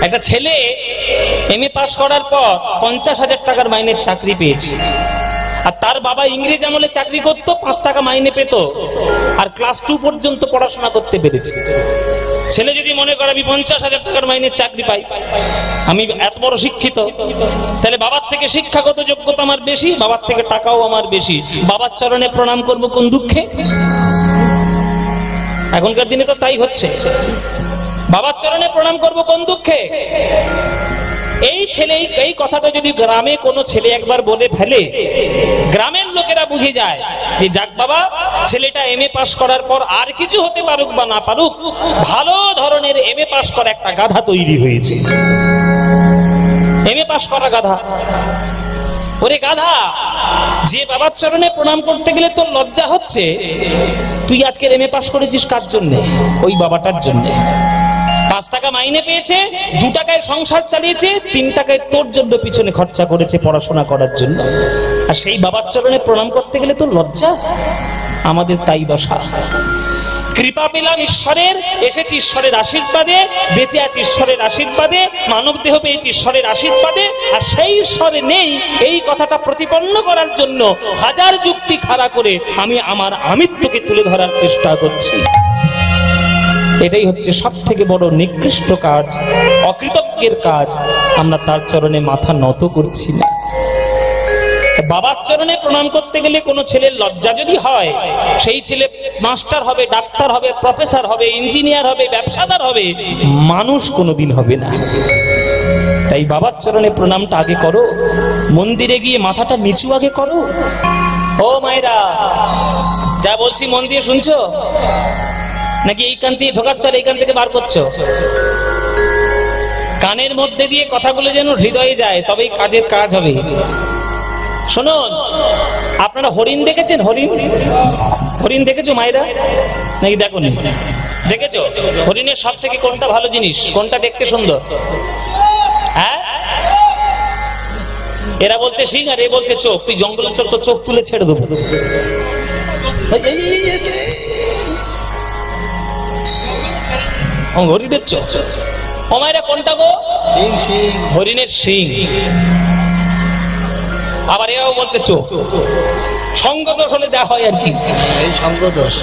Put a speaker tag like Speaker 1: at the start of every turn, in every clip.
Speaker 1: একটা ছেলে MA pass করার পর 50,000 টাকার মাইনের চাকরি পেয়েছে, আর তার বাবা ইংরেজ আমলে চাকরি করত, 5 টাকা মাইনে পেত, আর ক্লাস 2 পর্যন্ত পড়াশোনা করতে পেরেছে। ছেলে যদি মনে করে আমি 50,000 টাকার মাইনের চাকরি পাই, আমি এত বড় শিক্ষিত, তাহলে বাবার থেকে শিক্ষাগত যোগ্যতা আমার বেশি, বাবার থেকে টাকাও আমার বেশি, বাবার চরণে প্রণাম করব কোন দুঃখে? এখনকার দিনে তো তাই হচ্ছে, বাবার চরণে প্রণাম করব কোন দুঃখে? এই ছেলে এই কথাটা যদি গ্রামে কোনো ছেলে একবার বলে ফেলে, গ্রামের লোকেরা বুঝে যায় যে যাক বাবা, ছেলেটা এমএ পাস করার পর আর কিছু হতে পারুক বা না পারুক, ভালো ধরনের এমএ পাস করা একটা গাধা তৈরি হয়েছে। এমএ পাস করা গাধা। ওরে গাধা, যে বাবার চরণে প্রণাম করতে গেলে তোর লজ্জা হচ্ছে, তুই আজকে এমএ পাস করেছিস কার জন্য? ওই বাবাটার জন্য। 5 টাকা মাইনে পেয়েছে, 2 টাকায় সংসার চালিয়েছে, 3 টাকায় তোর জন্য পিছনে খরচা করেছে পড়াশোনা করার জন্য, আর সেই বাবার চরণে প্রণাম করতে গেলে তোর লজ্জা? আমাদের তাই দশা। কৃপা পেলাম ঈশ্বরের, এসেছি ঈশ্বরের আশীর্বাদে, বেঁচে আছি ঈশ্বরের আশীর্বাদে, মানব দেহ পেয়েছি ঈশ্বরের আশীর্বাদে, আর সেই ঈশ্বরে নেই এই কথাটা প্রতিপন্ন করার জন্য হাজার যুক্তি খাড়া করে আমি আমার আমিত্বকে তুলে ধরার চেষ্টা করছি। এটাই হচ্ছে সব থেকে বড় নিকৃষ্ট কাজ, অকৃতজ্ঞের কাজ। আমরা তার চরণে মাথা নত করছি না। বাবার চরণে প্রণাম করতে গেলে কোনো ছেলের লজ্জা যদি হয়, সেই ছেলে মাস্টার হবে, ডাক্তার হবে, প্রফেসর হবে, ইঞ্জিনিয়ার হবে, ব্যবসাদার হবে, মানুষ কোনোদিন হবে না। তাই বাবার চরণে প্রণামটা আগে করো, মন্দিরে গিয়ে মাথাটা নিচু আগে করো। ও মায়েরা, যা বলছি মন দিয়ে শুনছো নাকি এইখান থেকে ঢোকার চল এইখান থেকে বার করছো? কানের মধ্যে দিয়ে কথাগুলো যেন হৃদয়ে যায়, তবেই কাজের কাজ হবে। শুনুন, আপনারা হরিণ দেখেছেন? হরিণ দেখেছো মায়েরা নাকি দেখোনি? দেখেছো? হরিণের সব থেকে কোনটা ভালো জিনিস, কোনটা দেখতে সুন্দর? হ্যাঁ, এরা বলছে সিং আর এ বলছে চোখ। তুই জঙ্গলের চোখ, তো চোখ তুলে ছেড়ে দেবো। হরিণের চোখ। ও মায়েরা, কোনটা গো? হরিণের সিং। আবার এরাও বলতে চোখ। সঙ্গদোষ হলে যা হয় আর কি, এই সঙ্গদোষ।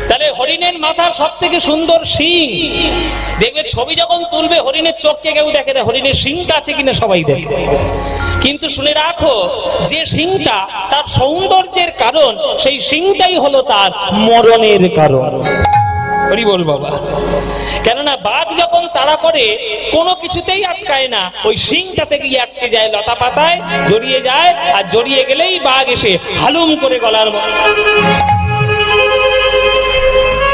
Speaker 1: তাহলে হরিণের মাথার সব থেকে সুন্দর শিং। দেখবে ছবি যখন তুলবে হরিণের চোখকে কেউ দেখে না, হরিণের শিংটা আছে কিনা সবাই দেখে। কিন্তু শুনে রাখো, যে শিংটা তার সৌন্দর্যের কারণ, সেই শিংটাই হলো তার মরণের কারণ। হরি বল বাবা। কেননা বাঘ যখন তাড়া করে কোনো কিছুতেই আটকায় না, ওই শিংটাতে গিয়ে আটকে যায়, লতা পাতায় জড়িয়ে যায়, আর জড়িয়ে গেলেই বাঘ এসে হালুম করে গলার।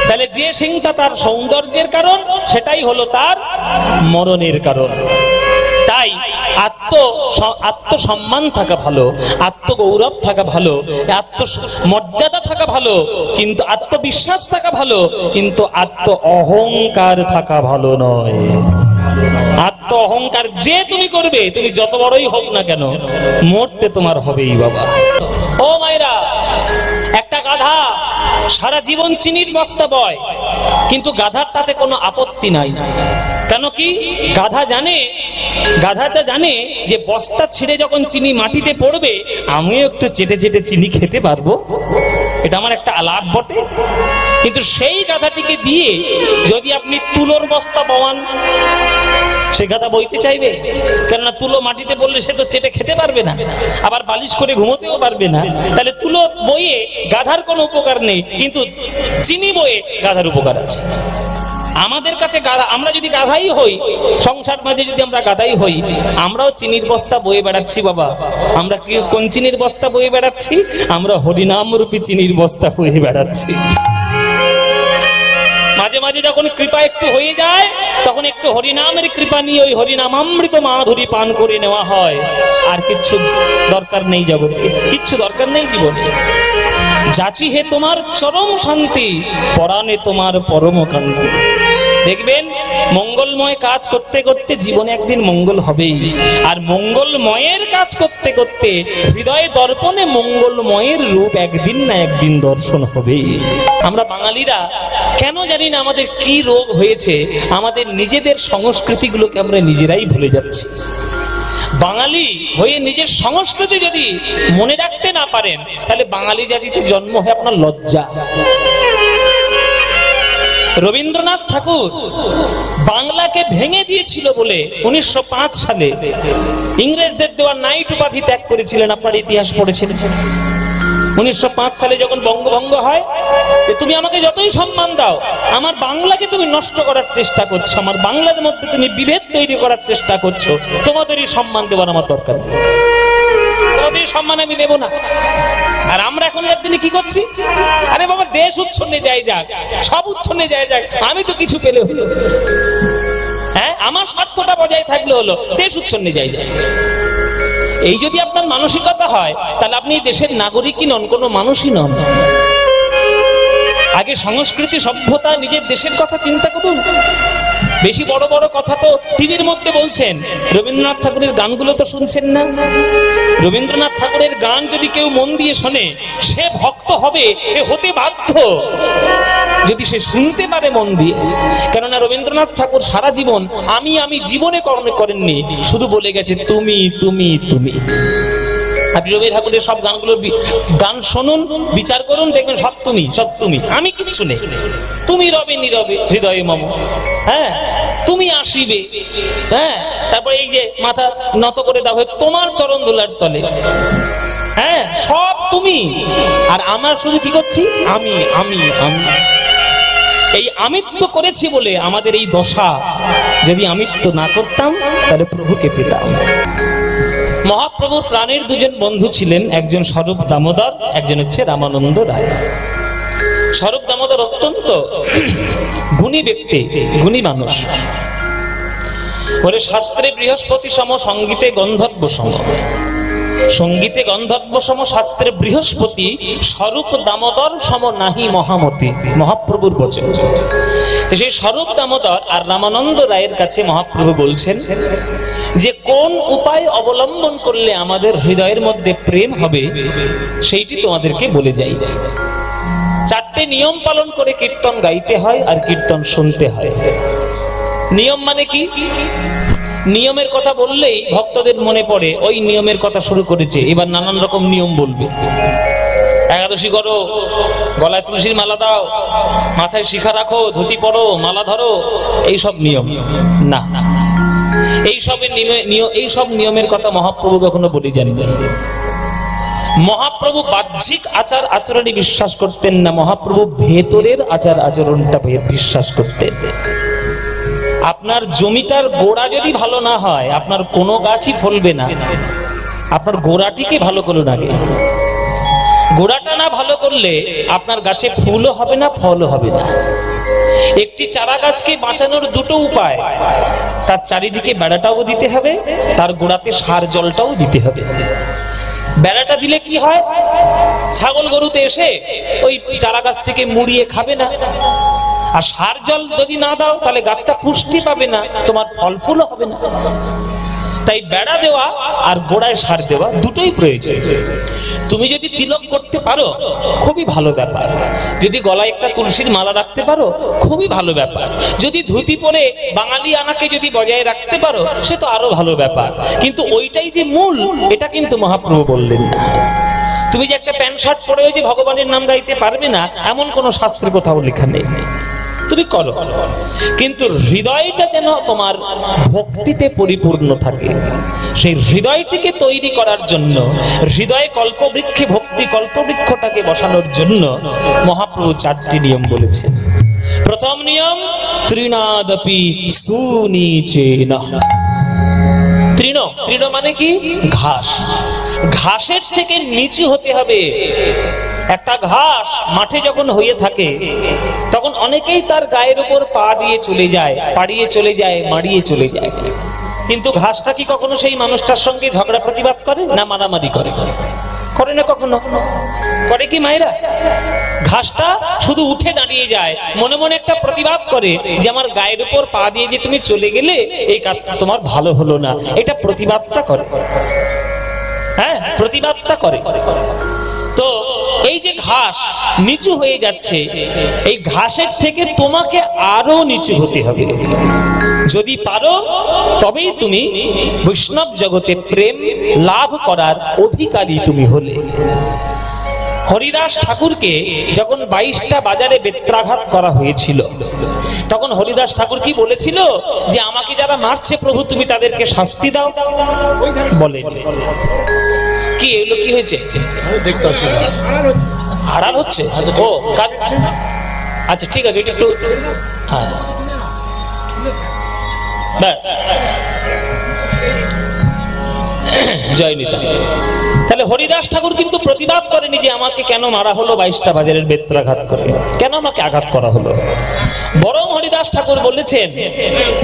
Speaker 1: তাহলে যে শিংটা তার সৌন্দর্যের কারণ, সেটাই হলো তার মরণের কারণ। তাই আত্মসম্মান থাকা ভালো, আত্মগৌরব থাকা ভালো, আত্মমর্যাদা থাকা ভালো, কিন্তু আত্মবিশ্বাস থাকা ভালো, কিন্তু আত্ম অহংকার থাকা ভালো নয়। আত্ম অহংকার যে তুমি করবে, তুমি যত বড়ই হোক না কেন, মরতে তোমার হবেই বাবা। ও মায়েরা, একটা গাধা সারা জীবন চিনির বস্তা বয়, কিন্তু গাধার তাতে কোনো আপত্তি নাই। কেন কি? গাধাটা জানে যে বস্তা ছিঁড়ে যখন চিনি মাটিতে পড়বে, আমিও একটু চেটে চেটে চিনি খেতে পারবো, এটা আমার একটা লাভ বটে। কিন্তু সেই গাধাটিকে দিয়ে যদি আপনি তুলোর বস্তা বওয়ান, সে গাধা বইতে চাইবে? কেননা তুলো মাটিতে পড়লে সে তো চেটে খেতে পারবে না, আবার বালিশ করে ঘুমোতেও পারবে না। তাহলে তুলো বইয়ে গাধার কোনো উপকার নেই, কিন্তু চিনি বইয়ে গাধার উপকার আছে। আমাদের কাছে গাধা, আমরা যদি গাধাই হই, সংসার মাঝে যদি আমরা গাধাই হই, আমরাও চিনির বস্তা বয়ে বেড়াচ্ছি বাবা। আমরা কি কোন চিনির বস্তা বয়ে বেড়াচ্ছি? আমরা হরিনাম রূপী চিনির বস্তা বয়ে বেড়াচ্ছি। মাঝে মাঝে যখন কৃপা একটু হয়ে যায়, তখন একটু হরিনামের কৃপা নিয়ে ওই হরিনামামৃত মাধুরী পান করে নেওয়া হয়। আর কিচ্ছু দরকার নেই জগতে, কিচ্ছু দরকার নেই জীবনে। যাচি হে তোমার চরম শান্তি, পরাণে তোমার পরম কান্তি। দেখবেন মঙ্গলময় কাজ করতে করতে জীবনে একদিন মঙ্গল হবেই, আর মঙ্গলময়ের কাজ করতে করতে হৃদয় দর্পণে মঙ্গলময়ের রূপ একদিন না একদিন দর্শন হবে। আমরা বাঙালিরা কেন জানি না আমাদের কি রোগ হয়েছে, আমাদের নিজেদের সংস্কৃতিগুলোকে আমরা নিজেরাই ভুলে যাচ্ছি। বাঙালি হয়ে নিজের সংস্কৃতি যদি মনে রাখতে না পারেন, তাহলে বাঙালি জাতিতে জন্ম হয় আপনার লজ্জা। রবীন্দ্রনাথ ঠাকুর বাংলাকে ভেঙে দিয়েছিল বলে 1905 সালে ইংরেজদের দেওয়া নাইট উপাধি ত্যাগ করেছিলেন। আপনার ইতিহাস পড়েছিলেন। 1905 সালে যখন বঙ্গভঙ্গ হয়, তুমি আমাকে যতই সম্মান দাও, আমার বাংলাকে তুমি নষ্ট করার চেষ্টা করছো, আমার বাংলার মধ্যে তুমি বিভেদ তৈরি করার চেষ্টা করছো, তোমাদেরই সম্মান দেওয়ার আমার দরকার নেই, তোমাদের সম্মান আমি নেব না। আর আমরা এখনকার দিনে কি করছি? আরে বাবা, দেশ উচ্ছন্নে যায় যাক, সব উচ্ছন্নে যায় যাক, আমি তো কিছু পেলে হলো, হ্যাঁ আমার স্বার্থটা বজায় থাকলে হলো, দেশ উচ্ছন্নে যায় যাক। এই যদি আপনার মানসিকতা হয়, তাহলে আপনি দেশের নাগরিকই নন, কোনো মানুষই নন। আগে সংস্কৃতি সভ্যতা নিজের দেশের কথা চিন্তা করুন। বেশি বড় বড় কথা তো টিভির মধ্যে বলছেন, রবীন্দ্রনাথ ঠাকুরের গানগুলো তো শুনছেন না। রবীন্দ্রনাথ ঠাকুরের গান যদি কেউ মন দিয়ে শোনে, সে ভক্ত হবে, এ হতে বাধ্য, যদি সে শুনতে পারে মন দিয়ে। কেননা রবীন্দ্রনাথ ঠাকুর সারা জীবন আমি আমি জীবনে কর্ম করেননি, শুধু বলে গেছে তুমি তুমি তুমি। আপনি রবি ঠাকুরের সব গানগুলোর গান শুনুন, বিচার করুন, দেখবেন সব তুমি, সব তুমি, আমি কিচ্ছু নেই। তুমি রবে নীরবে হৃদয়ে মম, হ্যাঁ তুমি আসিবে, হ্যাঁ তারপরে এই যে মাথা নত করে দাও তোমার চরণ ধুলার তলে, হ্যাঁ সব তুমি, আর আমার শুধু কি করছি? আমি আমি আমি। এই আমিত্ব করেছি বলে আমাদের এই দশা। যদি আমিত্ব না করতাম, তাহলে প্রভুকে পেতাম। মহাপ্রভুর প্রাণের দুজন বন্ধু ছিলেন, একজন স্বরূপ দামোদর, একজন হচ্ছে রামানন্দ রায়। স্বরূপ দামোদর অত্যন্ত গুণী ব্যক্তি, গুণী মানুষ। বলে শাস্ত্রে বৃহস্পতি সম, সঙ্গীতে গন্ধর্ব সম। সঙ্গীতে গন্ধর্ব সম, শাস্ত্রে বৃহস্পতি, স্বরূপ দামোদর সম নাহি মহামতি। মহাপ্রভুর বচন। সেই স্বরূপ দামোদর আর রামানন্দ রায়ের কাছে মহাপ্রভু বলছেন যে কোন উপায় অবলম্বন করলে আমাদের হৃদয়ের মধ্যে প্রেম হবে, সেইটি তোমাদেরকে বলে যাই। চারটে নিয়ম পালন করে কীর্তন গাইতে হয় আর কীর্তন শুনতে হয়। নিয়ম মানে কি? নিয়মের কথা বললেই ভক্তদের মনে পড়ে ওই নিয়মের কথা শুরু করেছে, এবার নানান রকম নিয়ম বলবে। একাদশী করো, গলায় তুলসীর মালা দাও, মাথায় শিখা রাখো, ধুতি পরো, মালা ধরো, এইসব নিয়ম না। এইসব নিয়মের কথা মহাপ্রভু কখনো বলে যান। মহাপ্রভু বাহ্যিক আচার আচরণে বিশ্বাস করতেন না, মহাপ্রভু ভেতরের আচার আচরণটা বিশ্বাস করতেন। আপনার জমিটার গোড়া যদি ভালো না হয়, আপনার কোনো গাছই ফলবে না। আপনার গোড়াটিকে ভালো করুন আগে। গোড়াটা না ভালো করলে আপনার গাছে ফুলও হবে না, ফলও হবে না। একটি চারা গাছকে বাঁচানোর দুটো উপায়, তার চারিদিকে বেড়াটাও দিতে হবে, তার গোড়াতে সার জলটাও দিতে হবে। বেড়াটা দিলে কি হয়? ছাগল গরুতে এসে ওই চারা গাছটিকে মুড়িয়ে খাবে না। আর সার জল যদি না দাও, তাহলে গাছটা পুষ্টি পাবে না, তোমার ফল ফুলও হবে না। তাই বেড়া দেওয়া আর গোড়ায় সার দেওয়া দুটোই প্রয়োজন। তুমি যদি তিলক করতে পারো, খুবই ভালো ব্যাপার। যদি গলায় একটা তুলসীর মালা রাখতে পারো, খুবই ভালো ব্যাপার। যদি ধুতি পরে বাঙালি আনাকে যদি বজায় রাখতে পারো, সে তো আরো ভালো ব্যাপার। কিন্তু ওইটাই যে মূল, এটা কিন্তু মহাপ্রভু বললেন না। তুমি যে একটা প্যান্ট শার্ট পরে ওই যে ভগবানের নাম গাইতে পারবে না, এমন কোন শাস্ত্রে কোথাও লেখা নেই। তুমি করো, কিন্তু হৃদয়টা যেন তোমার ভক্তিতে পরিপূর্ণ থাকে। সেই হৃদয়টিকে তৈরি করার জন্য, হৃদয়ে কল্পবৃক্ষে ভক্তি কল্পবৃক্ষটাকে বসানোর জন্য মহাপ্রভু চারটি নিয়ম বলেছেন। প্রথম নিয়ম, তৃণাদপি সুনীচেন। তৃণ, তৃণ মানে কি? ঘাস। ঘাসের থেকে নিচু হতে হবে। একটা ঘাস মাঠে যখন হয়ে থাকে, তখন অনেকেই তার গায়ের উপর পা দিয়ে চলে যায়, পাড়িয়ে চলে যায়, মারিয়ে চলে যায়। কিন্তু ঘাসটা কি কখনো সেই মানুষটার সঙ্গে ঝগড়া প্রতিবাদ করে? না মারামারি করে? করে না কখনো? করে কি মায়েরা? ঘাসটা শুধু উঠে দাঁড়িয়ে যায়, মনে মনে একটা প্রতিবাদ করে যে আমার গায়ের উপর পা দিয়ে যে তুমি চলে গেলে এই কাজটা তোমার ভালো হলো না, এটা প্রতিবাদটা করে। হ্যাঁ, প্রতিবাদটা করে। তো এই যে ঘাস নিচু হয়ে যাচ্ছে, এই ঘাসের থেকে তোমাকে আরো নিচু হতে হবে। যদি পারো তবেই তুমি বৈষ্ণব জগতে প্রেম লাভ করার অধিকারী তুমি হলে। হরিদাস ঠাকুরকে যখন 22টা বাজারে বেত্রাঘাত করা হয়েছিল, তখন হরিদাস ঠাকুর কি বলেছিল যে আমাকে যারা মারছে প্রভু তুমি তাদেরকে শাস্তি দাও? বলেন। কি এগুলো কি হয়েছে? আড়াল হচ্ছে। ও আচ্ছা ঠিক আছে, একটু হ্যাঁ জয় নিতা। তাহলে হরিদাস ঠাকুর কিন্তু প্রতিবাদ করেনি যে আমাকে কেন মারা হলো 22টা বাজারের বেত্রাঘাত করে, কেন আমাকে আঘাত করা হলো। বরং হরিদাস ঠাকুর বলেছেন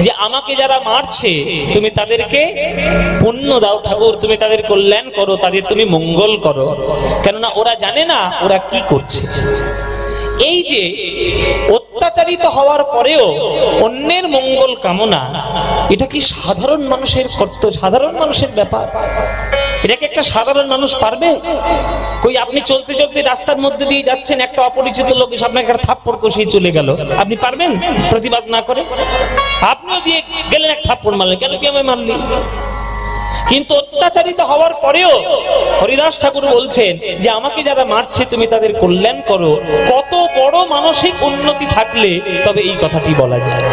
Speaker 1: যে আমাকে যারা মারছে তুমি তাদেরকে পুণ্য দাও ঠাকুর, তুমি তাদের কল্যাণ করো, তাদের তুমি মঙ্গল করো, কেননা ওরা জানে না ওরা কি করছে। এই যে অত্যাচারিত হওয়ার পরেও অন্যের মঙ্গল কামনা, এটা কি সাধারণ মানুষের কর্তব্য, সাধারণ মানুষের ব্যাপার? এটাকে একটা সাধারণ মানুষ পারবে? কই আপনি চলতে চলতে রাস্তার মধ্যে দিয়ে যাচ্ছেন, একটা অপরিচিত লোক এসে আপনাকে একটা থাপ্পড় কষিয়ে চলে গেল, আপনি পারবেন প্রতিবাদ না করে? আপনিও দিয়ে গেলেন এক থাপ্পড় মারলেন, কেন কি আমায় মারলি? কিন্তু অত্যাচারিত হওয়ার পরেও হরিদাস ঠাকুর বলছেন যে আমাকে যারা মারছে তুমি তাদের কল্যাণ করো। কত বড় মানসিক উন্নতি থাকলে তবে এই কথাটি বলা যায়।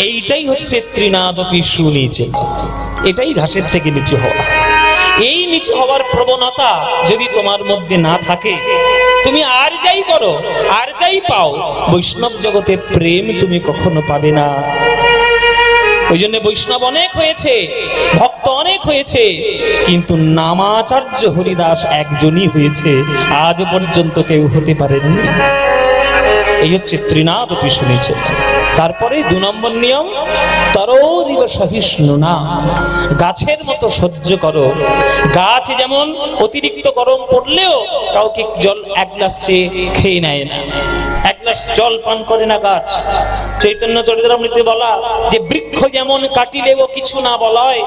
Speaker 1: এইটাই হচ্ছে তৃণাদপি সুনিচে, এটাই ঘাসের থেকে নিচু হওয়া। এই নিচু হওয়ার প্রবণতা যদি তোমার মধ্যে না থাকে, তুমি আর যাই করো আর যাই পাও, বৈষ্ণব জগতে প্রেম তুমি কখনো পাবে না। ওই জন্য বৈষ্ণব অনেক হয়েছে, ভক্ত অনেক হয়েছে, কিন্তু নামাচার্য হরিদাস একজনই হয়েছে, আজ পর্যন্ত কেউ হতে পারেনি। এই হচ্ছে তৃণাদপি শুনেছে। তারপরে 2 নম্বর নিয়ম, তরোরিব সহিষ্ণু না, গাছের মতো সহ্য করো। গাছ যেমন অতিরিক্ত গরম পড়লেও কাউকে জল 1 গ্লাস চেয়ে খেয়ে নেয় না, 1 গ্লাস জল পান করে না গাছ। চৈতন্য চরিতামৃতে বলা যে বৃক্ষ যেমন কাটিলেও কিছু না বলয়,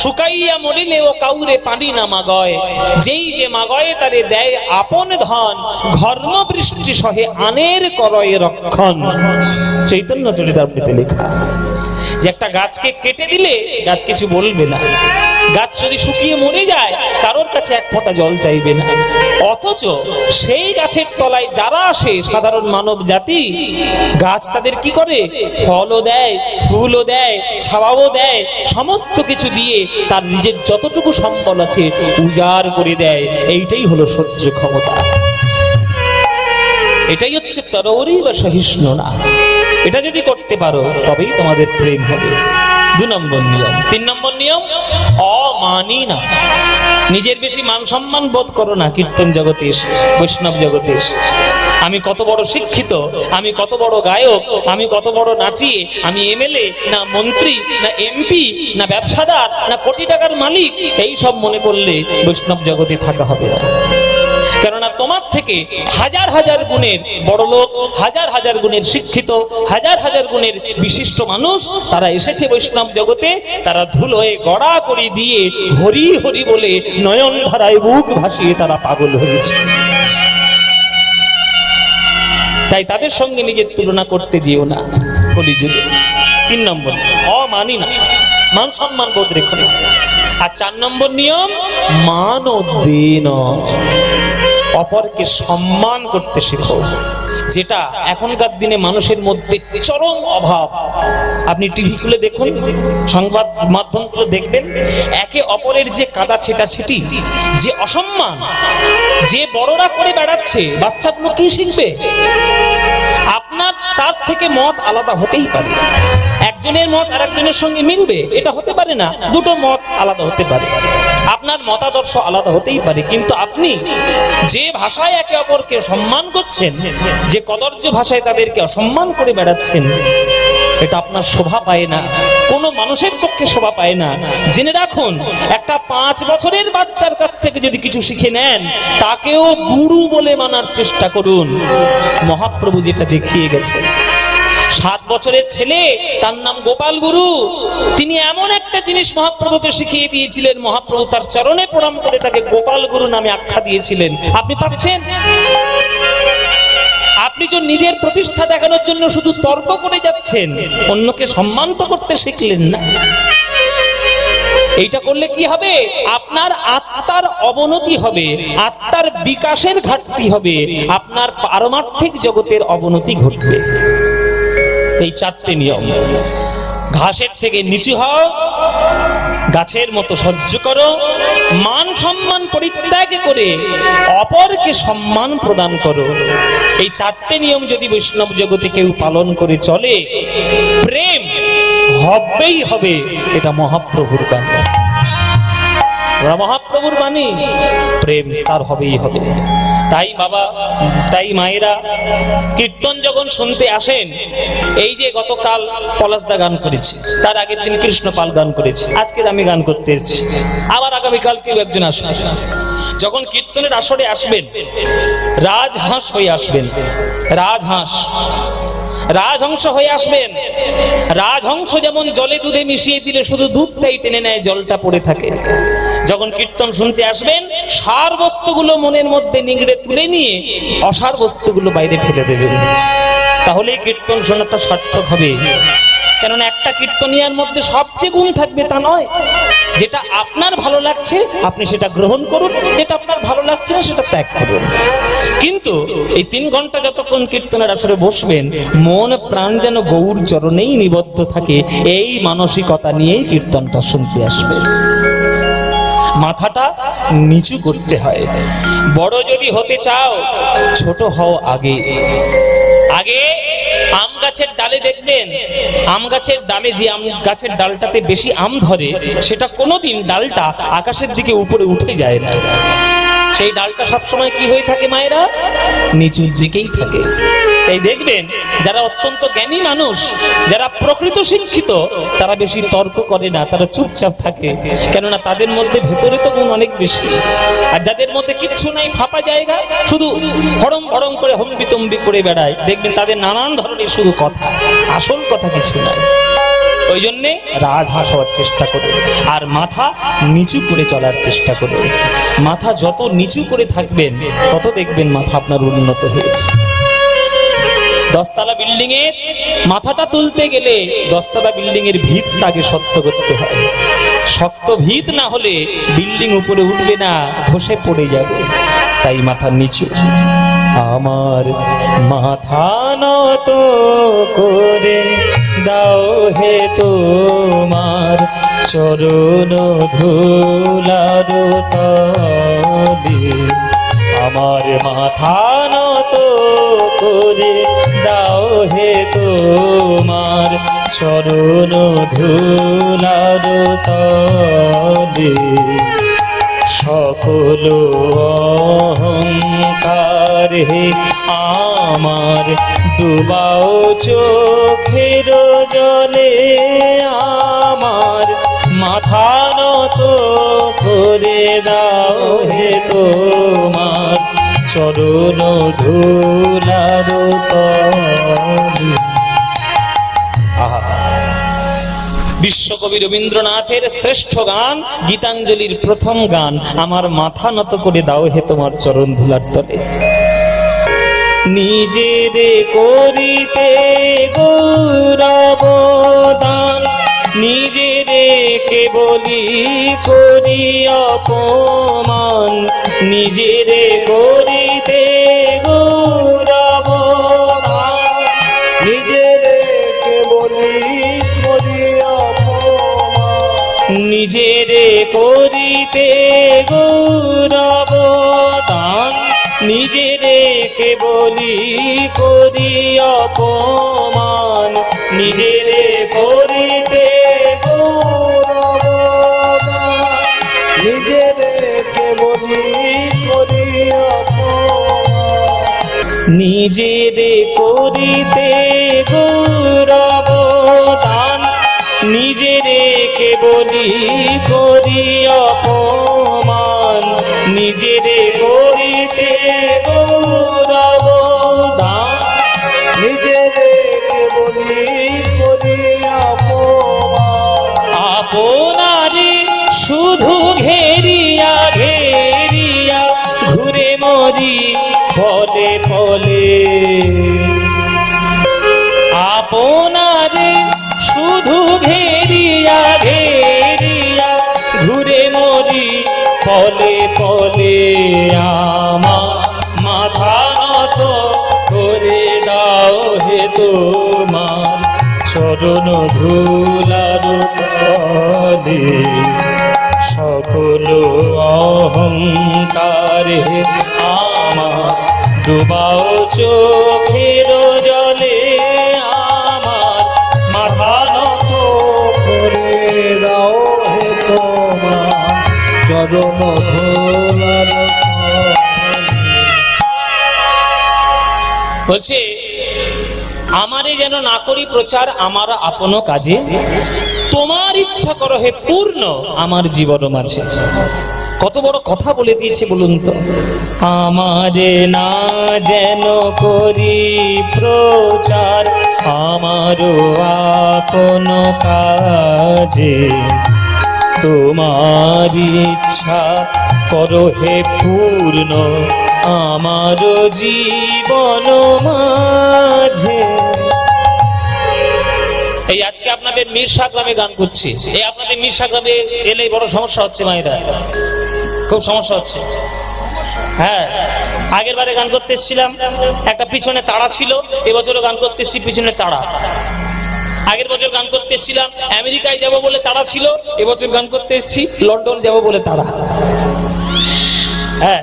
Speaker 1: শুকাইয়া মরিলেও কাউরে পানি না মাগয়, যেই যে মাগয় তারে দেয় আপন ধন, ঘর্ম বৃষ্টি সহে আনের করয় রক্ষণ। চৈতন্য চরিতামৃতে লেখা যে একটা গাছকে কেটে দিলে গাছ কিছু বলবে না, গাছ যদি শুকিয়ে মরে যায় কারোর কাছে 1 ফোঁটা জল চাইবে না। অথচ সেই গাছের তলায় যারা আসে সাধারণ মানব জাতি, গাছ তাদের কি করে? ফলও দেয়, ফুলও দেয়, ছাওয়াও দেয়, সমস্ত কিছু দিয়ে তার নিজের যতটুকু সম্বল আছে উজাড় করে দেয়। এইটাই হলো সহ্য ক্ষমতা, এটাই হচ্ছে তরোরিব সহিষ্ণু না। এটা যদি করতে পারো তবেই তোমাদের প্রেম হবে। 2 নম্বর নিয়ম। 3 নম্বর নিয়ম, অমানি না, নিজের বেশি মান সম্মান বোধ করো না। কীর্তন জগতে এসে, বৈষ্ণব জগতে এসে আমি কত বড় শিক্ষিত, আমি কত বড় গায়ক, আমি কত বড় নাচিয়ে, আমি এমএলএ না মন্ত্রী না এমপি না ব্যবসাদার না কোটি টাকার মালিক, এই সব মনে করলে বৈষ্ণব জগতে থাকা হবে না। কেননা তোমার থেকে হাজার হাজার গুণের বড় লোক, হাজার হাজার গুণের শিক্ষিত, হাজার হাজার গুণের বিশিষ্ট মানুষ তারা এসেছে বৈষ্ণব জগতে, তারা ধুল হয়ে গড়া করে দিয়ে হরি হরি বলে নয়ন ধারায় বুক ভাসিয়ে তারা পাগল হয়েছে। তাই তাদের সঙ্গে নিজের তুলনা করতে যেও না কলিযুগে। 3 নম্বর, অমানি না, মান সম্মান বোধ রেখো না। আর 4 নম্বর নিয়ম, মান দেন, অপরকে সম্মান করতে শেখো, যেটা এখনকার দিনে মানুষের মধ্যে চরম অভাব। আপনি টিভি খুলে দেখুন, সংবাদ মাধ্যমগুলো দেখবেন, একে অপরের যে কাদা ছেটাছেটি, যে অসম্মান, যে বড়রা করে বেড়াচ্ছে, বাচ্চাগুলো কি শিখবে? আপনার তার থেকে মত আলাদা হতেই পারে, একজনের মত আরেকজনের সঙ্গে মিলবে এটা হতে পারে না, দুটো মত আলাদা হতে পারে, আপনার মতাদর্শ আলাদা হতেই পারে, কিন্তু আপনি যে ভাষায় একে অপরকে সম্মান করছেন, যে কদর্য ভাষায় তাদেরকে অসম্মান করে বেড়াচ্ছেন, এটা আপনার শোভা পায় না, কোনো মানুষের পক্ষে শোভা পায় না। জেনে রাখুন, একটা 5 বছরের বাচ্চার কাছ থেকে যদি কিছু শিখে নেন, তাকেও গুরু বলে মানার চেষ্টা করুন। মহাপ্রভু যেটা দেখিয়ে গেছে, 7 বছরের ছেলে, তার নাম গোপাল গুরু, তিনি এমন একটা জিনিস মহাপ্রভুকে শিখিয়ে দিয়েছিলেন, মহাপ্রভু তার চরণে প্রণাম করে তাকে গোপাল গুরু নামে আখ্যা দিয়েছিলেন। আপনি পাচ্ছেন? আপনি যে নিজের প্রতিষ্ঠা দেখানোর জন্য শুধু তর্ক করে যাচ্ছেন, অন্যকে সম্মান তো করতে শিখলেন না। এইটা করলে কি হবে? আপনার আত্মার অবনতি হবে, আত্মার বিকাশের ঘাটতি হবে, আপনার পারমার্থিক জগতের অবনতি ঘটবে। এই 4টে নিয়ম। ঘাসের থেকে নিচু হও, গাছের মতো সহ্য করো, মান সম্মান পরিত্যাগ করে অপরকে সম্মান প্রদান করো। এই 4টে নিয়ম যদি বৈষ্ণব জগতে কেউ পালন করে চলে, প্রেম হবেই হবে। এটা মহাপ্রভুর বাণী, মহাপ্রভুর বাণী, প্রেম তার হবেই হবে। তাই বাবা, তাই মায়েরা কীর্তন যখন শুনতে আসেন, এই যে গতকাল পলাশদা গান করেছে, তার আগের দিন কৃষ্ণপাল গান করেছে, আজকে আমি গান করতে এসেছি, আবার আগামীকাল কেউ একজন আসবে। যখন কীর্তনের আসরে আসবেন, রাজহাঁস হয়ে আসবেন, রাজহাঁস, রাজহংস হয়ে আসবেন। রাজহংস যেমন জলে দুধে মিশিয়ে দিলে শুধু দুধটাই টেনে নেয়, জলটা পড়ে থাকে। যখন কীর্তন শুনতে আসবেন, সার বস্তুগুলো মনের মধ্যে নিংড়ে তুলে নিয়ে অসার বস্তুগুলো বাইরে ফেলে দেবেন, তাহলেই কীর্তন শোনাটা সার্থক হবে। কেননা একটা কীর্তনিয়ার মধ্যে সবচেয়ে গুণ থাকবে তা নয়। যেটা আপনার ভালো লাগছে আপনি সেটা গ্রহণ করুন, যেটা আপনার ভালো লাগছে না সেটা ত্যাগ করুন। কিন্তু এই 3 ঘন্টা যতক্ষণ কীর্তনের আসরে বসবেন, মন প্রাণ যেন গৌর চরণেই নিবদ্ধ থাকে, এই মানসিকতা নিয়েই কীর্তনটা শুনতে আসবে। মাথাটা নিচু করতে হয়। বড় যদি হতে চাও, ছোট হও আগে। আগে আম গাছের ডালে দেখবেন, আম গাছের ডালে যে আম গাছের ডালটাতে বেশি আম ধরে, সেটা কোনোদিন ডালটা আকাশের দিকে উপরে উঠে যায় না। সেই ডালটা সবসময় কি হয়ে থাকে মায়েরা? নিচুর দিকেই থাকে। এই দেখবেন যারা অত্যন্ত জ্ঞানী মানুষ, যারা প্রকৃত শিক্ষিত, তারা বেশি তর্ক করে না, তারা চুপচাপ থাকে। কেননা তাদের মধ্যে ভেতরে তো গুণ অনেক বেশি। আর যাদের মধ্যে কিচ্ছু নাই, ফাঁপা জায়গা, শুধু হড়ম হড়ম করে হম্বিতম্বি করে বেড়ায়, দেখবেন তাদের নানান ধরনের শুধু কথা, আসল কথা কিছু নাই। ওই জন্যে রাজহাঁস হওয়ার চেষ্টা করুন, আর মাথা নিচু করে চলার চেষ্টা করুন। মাথা যত নিচু করে থাকবেন, তত দেখবেন মাথা আপনার উন্নত হয়েছে। 10 তলা বিল্ডিং এর মাথাটা তুলতে গেলে 10 তলা বিল্ডিং এর ভিত আগে শক্ত করতে হয়। শক্ত ভিত না হলে বিল্ডিং উপরে উঠবে না, ধসে পড়ে যাবে। তাই মাথা নিচু। আমার মাথা নত করে দাও হে তোমার চরণ ধুলার তলে, আমার মাথা নত করে দাও হে তোমার চরণ ধুলার তলে, সকল অহংকার হে আমার ডুবাও চোখের জলে, আমার মাথা নত করে দাও হে তোমার চরণ ধুলার তলে। বিশ্বকবি রবীন্দ্রনাথের শ্রেষ্ঠ গান, গীতাঞ্জলির প্রথম গান, আমার মাথা নত করে দাও হে তোমার চরণ ধুলার তলে। নিজেরে করিতে গৌরব দান, নিজেরে কেবলি করি অপমান, নিজেরে করিতে গৌরব দান,
Speaker 2: নিজেরে কেবলি করি অপমান,
Speaker 1: নিজেরে করিতে গৌরব দান, নিজেরে কেবলি করি অপমান, নিজেরে
Speaker 2: করিতে গৌরব দান, নিজেরে কেবলি করি অপমান,
Speaker 1: নিজেরে করিতে গৌরব দান, নিজেরে কেবলি করি অপমান, নিজেরে করিতে
Speaker 2: গৌরব
Speaker 1: দান,
Speaker 2: নিজেদেরকে বলি করি অপমান,
Speaker 1: আপনারে শুধু ঘেরিয়া ঘেরিয়া ঘুরে মরি ফলে ফলে, আপনারে শুধু ঘেরিয়া ঘেরিয়া ঘুরে মরি ফলে ফলে, আমার মাথা নত করে দাও হে তোমার চরণ ধুলার তলে, সকল অহংকার হে আমার ডুবাও চোখের জলে, আমার মাথা
Speaker 2: নত করে দাও হে তোমার চরণ ধুলার
Speaker 1: বলছে আমারে যেন না করি প্রচার আমার আপন কাজে, তোমার ইচ্ছা করো হে পূর্ণ আমার জীবন মাঝে। কত বড় কথা বলে দিয়েছে বলুন তো, আমারে না যেন করি প্রচার আমার আপন কাজে, তোমার ইচ্ছা করো হে পূর্ণ আমার জীবন মাঝে। এই আজকে আপনাদের মিরসা গ্রামে গান করছি, এই আপনাদের মিরসা গ্রামে এলে বড় সমস্যা হচ্ছে মায়েরা, খুব সমস্যা হচ্ছে। হ্যাঁ, আগের বারে গান করতে এসেছিলাম, একটা পিছনে তাড়া ছিল, এবছরও গান করতে এসেছি পিছনে তাড়া। আগের বছর গান করতে এসেছিলাম আমেরিকায় যাব বলে তাড়া ছিল, এবছর গান করতে এসেছি লন্ডন যাব বলে তাড়া। হ্যাঁ,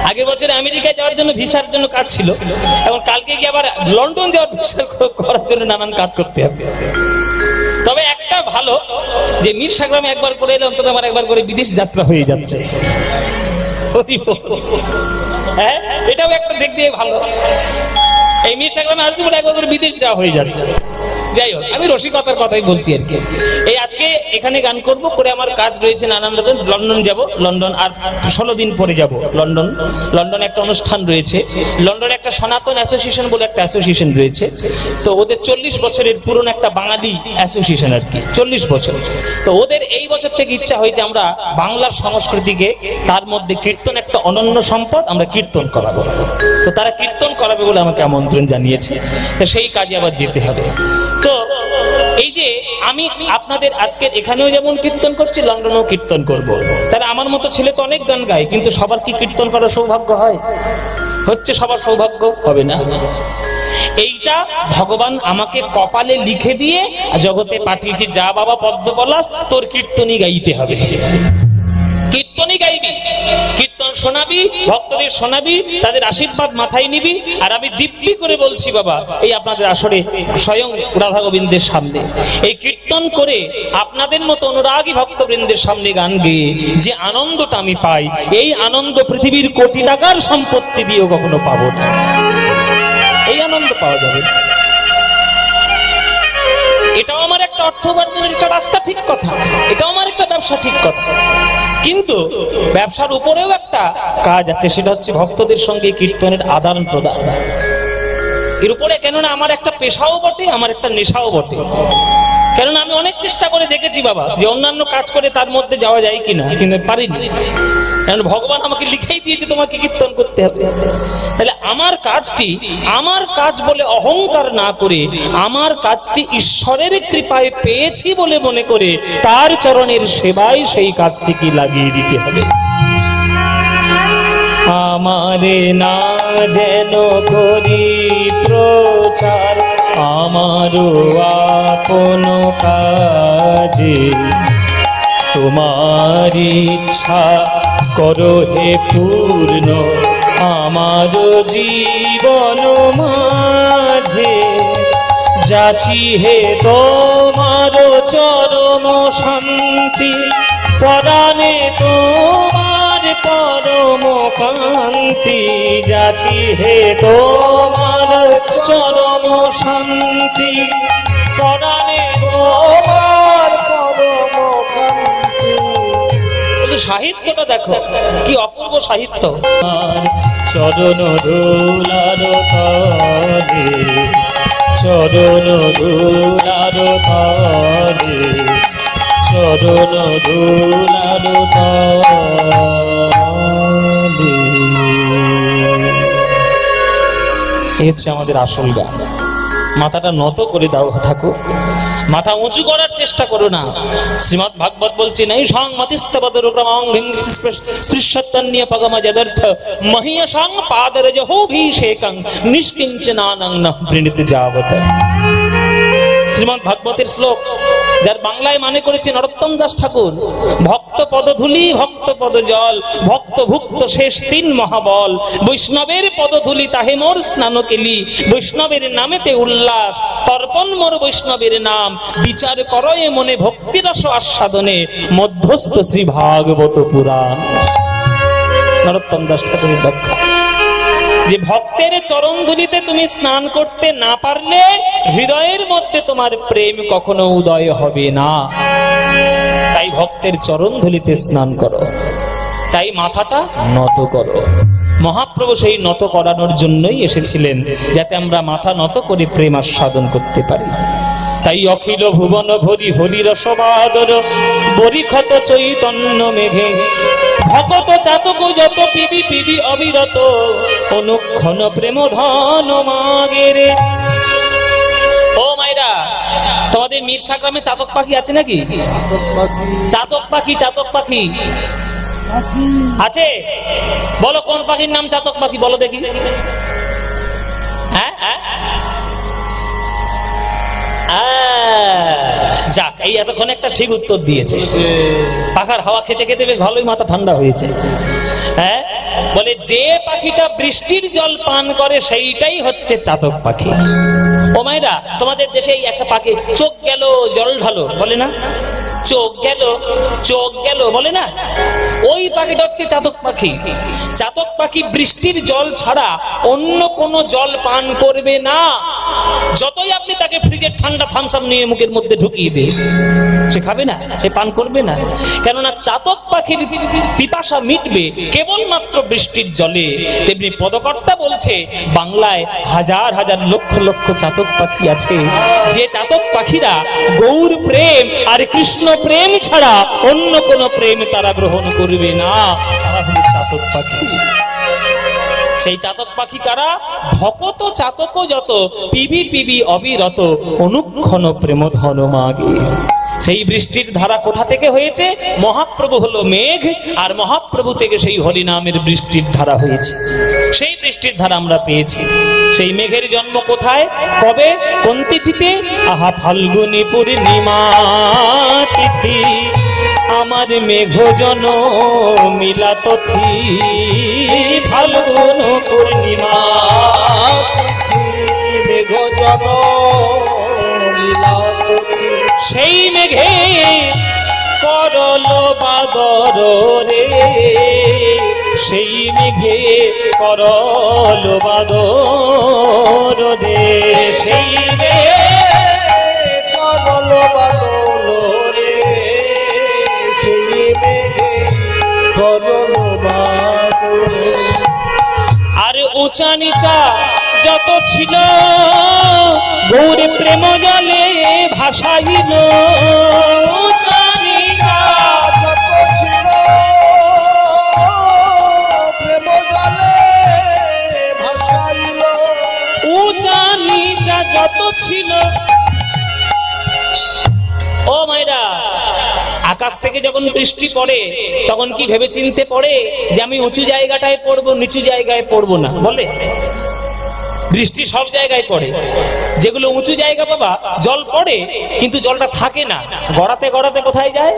Speaker 1: আগের বছর আমেরিকায় যাওয়ার জন্য ভিসার জন্য কাজ ছিল, এখন কালকে গিয়ে আবার লন্ডন যাওয়ার ভিসা করার জন্য নানান কাজ করতে হবে। তবে একটা ভালো যে মিরসা গ্রামে একবার করে এলে অন্তত আমার একবার করে বিদেশ যাত্রা হয়ে যাচ্ছে। হ্যাঁ, এটাও একটা দিক দিয়ে ভালো, এই মিরসা গ্রামে আসছে বলে একবার করে বিদেশ যাওয়া হয়ে যাচ্ছে। যাই হোক, আমি রসিকতার কথাই বলছি আর কি। এই আজকে এখানে গান করব, করে আমার কাজ রয়েছে নানান রকম। লন্ডন যাব, লন্ডন আর 16 দিন পরে যাব লন্ডন। লন্ডনে একটা অনুষ্ঠান রয়েছে, লন্ডনে একটা সনাতন অ্যাসোসিয়েশন বলে একটা অ্যাসোসিয়েশন রয়েছে, তো ওদের 40 বছরের পুরনো একটা বাঙালি অ্যাসোসিয়েশন আর কি, 40 বছর। তো ওদের এই বছর থেকে ইচ্ছা হয়েছে আমরা বাংলার সংস্কৃতিকে, তার মধ্যে কীর্তন একটা অনন্য সম্পদ, আমরা কীর্তন করাবো। তো তারা কীর্তন করাবে বলে আমাকে আমন্ত্রণ জানিয়েছে, তো সেই কাজে আবার যেতে হবে। তো এই যে আমি আপনাদের আজকের এখানেও যেমন কীর্তন করছি, লন্ডনেও কীর্তন করব। তাহলে আমার মতো ছেলে তো অনেক গান গায়, কিন্তু সবার কি কীর্তন করার সৌভাগ্য হয়? হচ্ছে সবার সৌভাগ্য হবে না। এইটা ভগবান আমাকে কপালে লিখে দিয়ে জগতে পাঠিয়েছে, যা বাবা পদ্ম পলাশ, তোর কীর্তনই গাইতে হবে। কীর্তনই গাইবি, কীর্তন শোনাবি, ভক্তদের শোনাবি, তাদের আশীর্বাদ মাথায় নিবি। আর আমি দিব্যি করে বলছি বাবা, এই আপনাদের আসরে স্বয়ং রাধা গোবিন্দের সামনে এই কীর্তন করে আপনাদের মতো অনুরাগী ভক্তবৃন্দের সামনে গান গেয়ে যে আনন্দটা আমি পাই, এই আনন্দ পৃথিবীর কোটি টাকার সম্পত্তি দিয়েও কখনো পাবো না। এই আনন্দ পাওয়া যাবে, এটাও আমার একটা অর্থ উপার্জনের একটা রাস্তা, ঠিক কথা, এটাও আমার একটা ব্যবসা, ঠিক কথা। কিন্তু ব্যবসার উপরেও একটা কাজ আছে, সেটা হচ্ছে ভক্তদের সঙ্গে কীর্তনের আদান প্রদান। এর উপরে কেননা আমার একটা পেশাও বটে, আমার একটা নেশাও বটে। কেননা আমি অনেক চেষ্টা করে দেখেছি বাবা যে অন্যান্য কাজ করে তার মধ্যে যাওয়া যায় কিনা, কিন্তু পারিনি। কারণ ভগবান আমাকে লিখেই দিয়েছে তোমাকে কীর্তন করতে হবে। তাহলে আমার কাজটি আমার কাজ বলে অহংকার না করে, আমার কাজটি ঈশ্বরের কৃপায় পেয়েছি বলে মনে করে তার চরণের সেবায় সেই কাজটিকে লাগিয়ে দিতে হবে। আমারে না যেন করি প্রচার আমার আপন কাজে, তোমার ইচ্ছা করো হে পূর্ণ আমার জীবন মাঝে। যাচি হে তোমার চরম শান্তি, পরাণে তোমার পরম কান্তি যাচি হে তোমার চরম শান্তি পরাণে
Speaker 2: তোমার পরম কান্তি।
Speaker 1: শুধু সাহিত্যটা দেখো কি অপূর্ব সাহিত্য। চরণ ধুলার তলে চরণ ধুলার তলে চরণ ধুলার তলে। এই হচ্ছে আমাদের আসল গান। মাথাটা নত করে দাও ঠাকুর, মাথা উঁচু করার চেষ্টা করো না। শ্রীমদ্ ভাগবত বলছে নাই সংমতিস্তবদরুক্রমাঙ্ঘিং পগমা যদর্থ মহিয়সাং পাদরজহোভিষেকং নিষ্কিঞ্চনানং নঃ বৃণীতে যাবত। শ্রীমদ্ ভাগবতের শ্লোক, যার বাংলায় মানে করেছে নরোত্তম দাস ঠাকুর। ভক্ত পদধূলি ভক্ত পদ জল ভক্ত ভুক্ত শেষ তিন মহাবল, বৈষ্ণবের পদধূলি তাহে মোর স্নান কেলি, বৈষ্ণবের নামেতে উল্লাস তর্পণ মোর বৈষ্ণবের নাম, বিচার করয়ে মনে ভক্তিরস আস্বাদনে মধ্যস্থ শ্রী ভাগবত পুরাণ। নরোত্তম দাস ঠাকুরের ব্যাখ্যা যে ভক্তের চরণ ধুলিতে তুমি স্নান করতে না পারলে হৃদয়ের মধ্যে তোমার প্রেম কখনো উদয় হবে না। তাই ভক্তের চরণ ধুলিতে স্নান করো, তাই মাথাটা নত করো। মহাপ্রভু সেই নত করানোর জন্যই এসেছিলেন, যাতে আমরা মাথা নত করে প্রেম আস্বাদন করতে পারি। তাই অখিল ভুবন ভরি হরি রসবাদর বরিক্ষত চৈতন্য মেঘে ভকত চাতক যত পিবি পিবি অবিরত অনুক্ষণ প্রেম ধন মাগেরে। ও মাইরা, তোমাদের মিরসা গ্রামে চাতক পাখি আছে নাকি? চাতক পাখি, চাতক পাখি আছে? বলো কোন পাখির নাম চাতক পাখি, বলো দেখি। হ্যাঁ, যাক, এই এতক্ষণ একটা ঠিক উত্তর দিয়েছে। পাখার হাওয়া খেতে খেতে বেশ ভালোই মাথা ঠান্ডা হয়েছে। হ্যাঁ, বলে যে পাখিটা বৃষ্টির জল পান করে সেইটাই হচ্ছে চাতক পাখি। ও মায়েরা, তোমাদের দেশে এই একটা পাখি চোখ গেল জল ঢালো বলে না? চোখ গেল চোখ গেল বলে না? ওই পাখিটা হচ্ছে চাতক পাখি। চাতক পাখি বৃষ্টির জল ছাড়া অন্য কোন জল পান করবে না। যতই আপনি তাকে ফ্রিজের ঠান্ডা থামস আপ নিয়ে মুখের মধ্যে ঢুকিয়ে দেন, সে খাবে না, সে পান করবে না। কেননা চাতক পাখির পিপাসা মিটবে কেবলমাত্র বৃষ্টির জলে। তেমনি পদকর্তা বলছে, বাংলায় হাজার হাজার লক্ষ লক্ষ চাতক পাখি আছে, যে চাতক পাখিরা গৌর প্রেম আর কৃষ্ণ প্রেম ছাড়া অন্য কোন প্রেম তারা গ্রহণ করবে না। তারা হলো চাতক পাখি। সেই চাতক পাখি কারা? ভকত চাতক যত পিবি পিবি অবিরত অনুক্ষণ প্রেম ধন মাগে। সেই বৃষ্টির ধারা কোথা থেকে হয়েছে? মহাপ্রভু হলো মেঘ, আর মহাপ্রভু থেকে সেই হরিনামের বৃষ্টির ধারা হয়েছে। সেই বৃষ্টির ধারা আমরা পেয়েছি। সেই মেঘের জন্ম কোথায়, কবে, কোন তিথিতে? আহা ফাল্গুনী পূর্ণিমা তিথি, আমার মেঘ জন মিলাত থি। ফাল্গুন পূর্ণিমা
Speaker 2: মেঘ জন মিলাত থি।
Speaker 1: সেই মেঘে করল বাদর রে, সেই মেঘে করল বাদর রে, সেই মেঘে
Speaker 2: করল বাদর রে, সেই মেঘে করল বাদর।
Speaker 1: আর উঁচা নিচা যত ছিল গৌর প্রেম জলে ভাসাইল। উঁচা নিচা
Speaker 2: যত ছিল প্রেম জলে ভাসাইল।
Speaker 1: উঁচা নিচা যত ছিল। ও মায়েরা, আকাশ থেকে যখন বৃষ্টি পড়ে তখন কি ভেবে চিনতে পড়ে যে আমি উঁচু জায়গাটায় পড়বো, নিচু জায়গায় পড়বো না? বলে বৃষ্টি সব জায়গায় পড়ে। যেগুলো উঁচু জায়গা বাবা জল পড়ে, কিন্তু জলটা থাকে না, গড়াতে গড়াতে কোথায় যায়?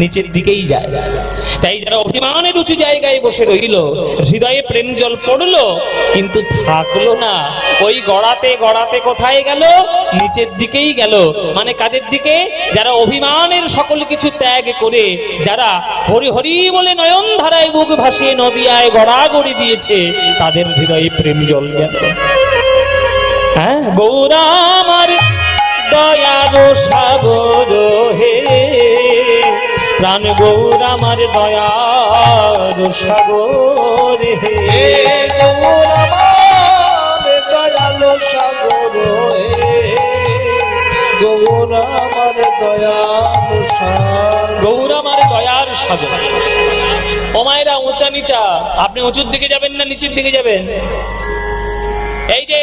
Speaker 1: নিচের দিকেই যায়। তাই যারা অভিমানের উঁচু জায়গায় বসে রইল, হৃদয়ে প্রেম জল পড়লো কিন্তু থাকলো না, ওই গড়াতে গড়াতে কোথায় গেল? নিচের দিকেই গেল। মানে কাদের দিকে? যারা অভিমানের সকল কিছু ত্যাগ করে, যারা হরি হরি বলে নয়ন ধারায় বুক ভাসিয়ে নদিয়ায় গড়াগড়ি দিয়েছে, তাদের হৃদয়ে প্রেম জল গেল। হ্যাঁ, গৌরা আমার দয়ার সাগর হে, প্রাণ গৌরা আমার দয়ার সাগর হে,
Speaker 2: গৌর আমার দয়ালো সাগর হে, গৌর আমার দয়ালো সাগর,
Speaker 1: গৌর আমার দয়ার সাগর। ও মায়েরা, উঁচা নিচা, আপনি উঁচুর দিকে যাবেন না নিচের দিকে যাবেন? এই যে